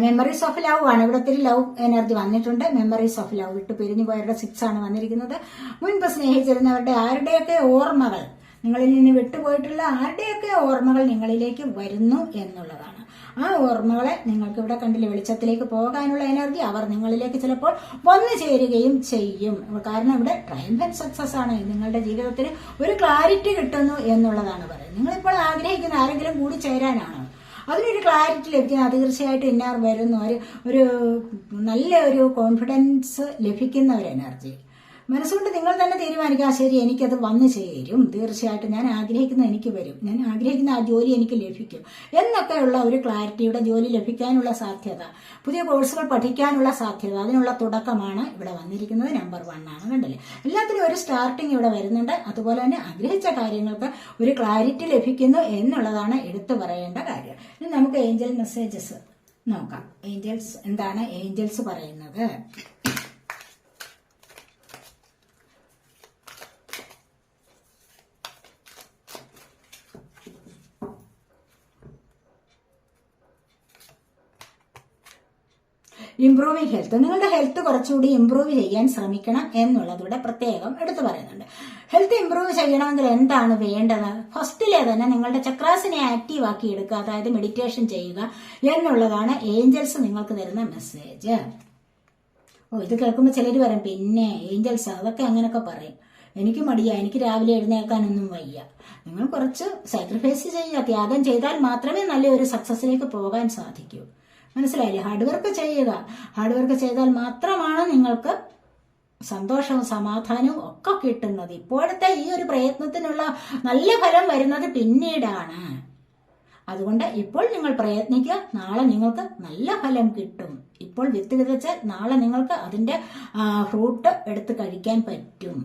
മെമ്മറീസ് ഓഫ് ലവ് ആണ്. ഇവിടെ ഒത്തിരി ലവ് എനർജി വന്നിട്ടുണ്ട്. മെമ്മറീസ് ഓഫ് ലവ്, വിട്ടു പിരിഞ്ഞു പോയവരുടെ 6 ആണ് വന്നിരിക്കുന്നത്. മുൻപ് സ്നേഹിച്ചിരുന്നവരുടെ ആരുടെയൊക്കെ ഓർമ്മകൾ, നിങ്ങളിൽ നിന്ന് വിട്ടുപോയിട്ടുള്ള ആരുടെയൊക്കെ ഓർമ്മകൾ നിങ്ങളിലേക്ക് വരുന്നു എന്നുള്ളതാണ്. ആ ഓർമ്മകളെ നിങ്ങൾക്ക് ഇവിടെ കണ്ടില്ലേ, വെളിച്ചത്തിലേക്ക് പോകാനുള്ള എനർജി അവർ നിങ്ങളിലേക്ക് ചിലപ്പോൾ വന്നു ചേരുകയും ചെയ്യും. കാരണം ഇവിടെ ട്രയംഫന്റ് സക്സസ് ആണ്. നിങ്ങളുടെ ജീവിതത്തിന് ഒരു ക്ലാരിറ്റി കിട്ടുന്നു എന്നുള്ളതാണ് പറയുന്നത്. നിങ്ങളിപ്പോൾ ആഗ്രഹിക്കുന്ന ആരെങ്കിലും കൂടി ചേരാനാണോ? അതിനൊരു ക്ലാരിറ്റി ലഭിക്കുന്ന, തീർച്ചയായിട്ടും ഇന്നാർ വരുന്നു. ഒരു നല്ല ഒരു കോൺഫിഡൻസ് ലഭിക്കുന്ന ഒരു എനർജി. മനസ്സുകൊണ്ട് നിങ്ങൾ തന്നെ തീരുമാനിക്കുക, ശരി, എനിക്കത് വന്നു ചേരും, തീർച്ചയായിട്ടും ഞാൻ ആഗ്രഹിക്കുന്ന എനിക്ക് വരും, ഞാൻ ആഗ്രഹിക്കുന്ന ആ ജോലി എനിക്ക് ലഭിക്കും എന്നൊക്കെയുള്ള ഒരു ക്ലാരിറ്റിയുടെ ജോലി ലഭിക്കാനുള്ള സാധ്യത, പുതിയ കോഴ്സുകൾ പഠിക്കാനുള്ള സാധ്യത, അതിനുള്ള തുടക്കമാണ് ഇവിടെ വന്നിരിക്കുന്നത്. നമ്പർ 1 ആണ്. കണ്ടില്ലേ, എല്ലാത്തിനും ഒരു സ്റ്റാർട്ടിങ് ഇവിടെ വരുന്നുണ്ട്. അതുപോലെ തന്നെ ആഗ്രഹിച്ച കാര്യങ്ങൾക്ക് ഒരു ക്ലാരിറ്റി ലഭിക്കുന്നു എന്നുള്ളതാണ് എടുത്തു പറയേണ്ട കാര്യം. ഇനി നമുക്ക് ഏഞ്ചൽ മെസ്സേജസ് നോക്കാം. ഏഞ്ചൽസ് എന്താണ് ഏഞ്ചൽസ് പറയുന്നത്? ഇംപ്രൂവിങ് ഹെൽത്ത്, നിങ്ങളുടെ ഹെൽത്ത് കുറച്ചുകൂടി ഇംപ്രൂവ് ചെയ്യാൻ ശ്രമിക്കണം എന്നുള്ളതിവിടെ പ്രത്യേകം എടുത്തു പറയുന്നുണ്ട്. ഹെൽത്ത് ഇംപ്രൂവ് ചെയ്യണമെങ്കിൽ എന്താണ് വേണ്ടത്? ഫസ്റ്റിലെ തന്നെ നിങ്ങളുടെ ചക്രാസിനെ ആക്റ്റീവ് ആക്കി എടുക്കുക, അതായത് മെഡിറ്റേഷൻ ചെയ്യുക എന്നുള്ളതാണ് ഏഞ്ചൽസ് നിങ്ങൾക്ക് തരുന്ന മെസ്സേജ്. ഇത് കേൾക്കുമ്പോൾ ചിലർ പറയും, പിന്നെ ഏഞ്ചൽസ് അതൊക്കെ അങ്ങനെയൊക്കെ പറയും, എനിക്ക് മടിയാ, എനിക്ക് രാവിലെ എഴുന്നേൽക്കാനൊന്നും വയ്യ. നിങ്ങൾ കുറച്ച് സാക്രിഫൈസ് ചെയ്യുക, ത്യാഗം ചെയ്താൽ മാത്രമേ നല്ലൊരു സക്സസിലേക്ക് പോകാൻ സാധിക്കൂ. മനസ്സിലായില്ലേ? ഹാർഡ് വർക്ക് ചെയ്യുക. ഹാർഡ് വർക്ക് ചെയ്താൽ മാത്രമാണ് നിങ്ങൾക്ക് സന്തോഷവും സമാധാനവും ഒക്കെ കിട്ടുന്നത്. ഇപ്പോഴത്തെ ഈ ഒരു പ്രയത്നത്തിനുള്ള നല്ല ഫലം വരുന്നത് പിന്നീടാണ്. അതുകൊണ്ട് ഇപ്പോൾ നിങ്ങൾ പ്രയത്നിക്കുക, നാളെ നിങ്ങൾക്ക് നല്ല ഫലം കിട്ടും. ഇപ്പോൾ വിത്ത് വിതച്ചാൽ നാളെ നിങ്ങൾക്ക് അതിന്റെ ഫ്രൂട്ട് എടുത്ത് കഴിക്കാൻ പറ്റും.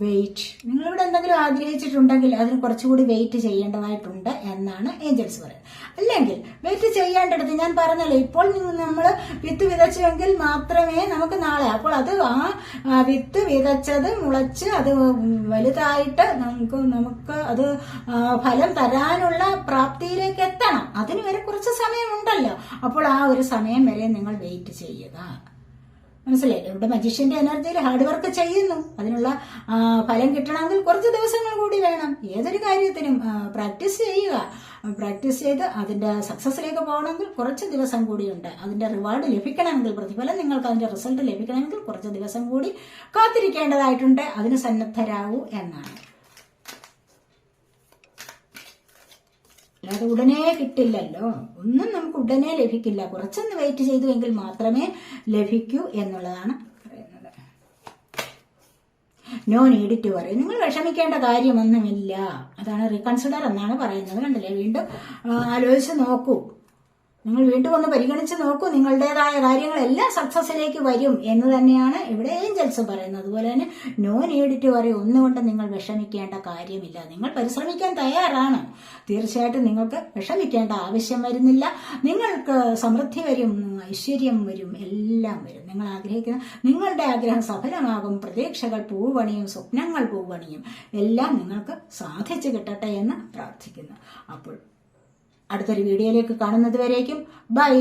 വെയിറ്റ്, നിങ്ങളിവിടെ എന്തെങ്കിലും ആഗ്രഹിച്ചിട്ടുണ്ടെങ്കിൽ അതിന് കുറച്ചുകൂടി വെയിറ്റ് ചെയ്യേണ്ടതായിട്ടുണ്ട് എന്നാണ് ഏഞ്ചൽസ് പറയുന്നത്. അല്ലെങ്കിൽ വെയിറ്റ് ചെയ്യേണ്ടടുത്ത് ഞാൻ പറഞ്ഞല്ലോ, ഇപ്പോൾ നമ്മൾ വിത്ത് വിതച്ചെങ്കിൽ മാത്രമേ നമുക്ക് നാളെ, അപ്പോൾ അത് ആ വിത്ത് വിതച്ചത് മുളച്ച് അത് വലുതായിട്ട് നമുക്ക് അത് ഫലം തരാനുള്ള പ്രാപ്തിയിലേക്ക് എത്തണം. അതിന് വരെ കുറച്ച് സമയമുണ്ടല്ലോ. അപ്പോൾ ആ ഒരു സമയം വരെ നിങ്ങൾ വെയിറ്റ് ചെയ്യുക. മനസ്സിലായില്ലേ? ഇവിടെ മജീഷ്യന്റെ എനർജിയിൽ ഹാർഡ് വർക്ക് ചെയ്യുന്നു. അതിനുള്ള ഫലം കിട്ടണമെങ്കിൽ കുറച്ച് ദിവസങ്ങൾ കൂടി വേണം. ഏതൊരു കാര്യത്തിനും പ്രാക്ടീസ് ചെയ്യുക. പ്രാക്ടീസ് ചെയ്ത് അതിന്റെ സക്സസിലേക്ക് പോകണമെങ്കിൽ കുറച്ച് ദിവസം കൂടിയുണ്ട്. അതിന്റെ റിവാർഡ് ലഭിക്കണമെങ്കിൽ, പ്രതിഫലം നിങ്ങൾക്ക് അതിന്റെ റിസൾട്ട് ലഭിക്കണമെങ്കിൽ കുറച്ച് ദിവസം കൂടി കാത്തിരിക്കേണ്ടതായിട്ടുണ്ട്. അതിന് സന്നദ്ധരാകൂ എന്നാണ്. അല്ലാതെ ഉടനെ കിട്ടില്ലല്ലോ, ഒന്നും നമുക്ക് ഉടനെ ലഭിക്കില്ല. കുറച്ചൊന്ന് വെയിറ്റ് ചെയ്തുവെങ്കിൽ മാത്രമേ ലഭിക്കൂ എന്നുള്ളതാണ് പറയുന്നത്. നോ നീഡ് ടു വറി, നിങ്ങൾ വിഷമിക്കേണ്ട കാര്യമൊന്നുമില്ല. അതാണ് റീകൺസിഡർ എന്നാണ് പറയുന്നത്. കണ്ടില്ലേ? വീണ്ടും ആലോചിച്ച് നോക്കൂ. നിങ്ങൾ വീണ്ടും ഒന്ന് പരിഗണിച്ച് നോക്കൂ. നിങ്ങളുടേതായ കാര്യങ്ങളെല്ലാം സക്സസിലേക്ക് വരും എന്ന് തന്നെയാണ് ഇവിടെ ഏഞ്ചൽസ് പറയുന്നത്. അതുപോലെ തന്നെ നോ നീഡ് ടു വറി, ഒന്നുകൊണ്ട് നിങ്ങൾ വിഷമിക്കേണ്ട കാര്യമില്ല. നിങ്ങൾ പരിശ്രമിക്കാൻ തയ്യാറാണ്, തീർച്ചയായിട്ടും നിങ്ങൾക്ക് വിഷമിക്കേണ്ട ആവശ്യം വരുന്നില്ല. നിങ്ങൾക്ക് സമൃദ്ധി വരും, ഐശ്വര്യം വരും, എല്ലാം വരും. നിങ്ങൾ ആഗ്രഹിക്കുന്ന നിങ്ങളുടെ ആഗ്രഹം സഫലമാകും. പ്രതീക്ഷകൾ പൂവണിയും, സ്വപ്നങ്ങൾ പൂവണിയും, എല്ലാം നിങ്ങൾക്ക് സാധിച്ചു കിട്ടട്ടെ എന്ന് പ്രാർത്ഥിക്കുന്നു. അപ്പോൾ അടുത്തൊരു വീഡിയോയിലേക്ക് കാണുന്നത് വരേക്കും ബൈ.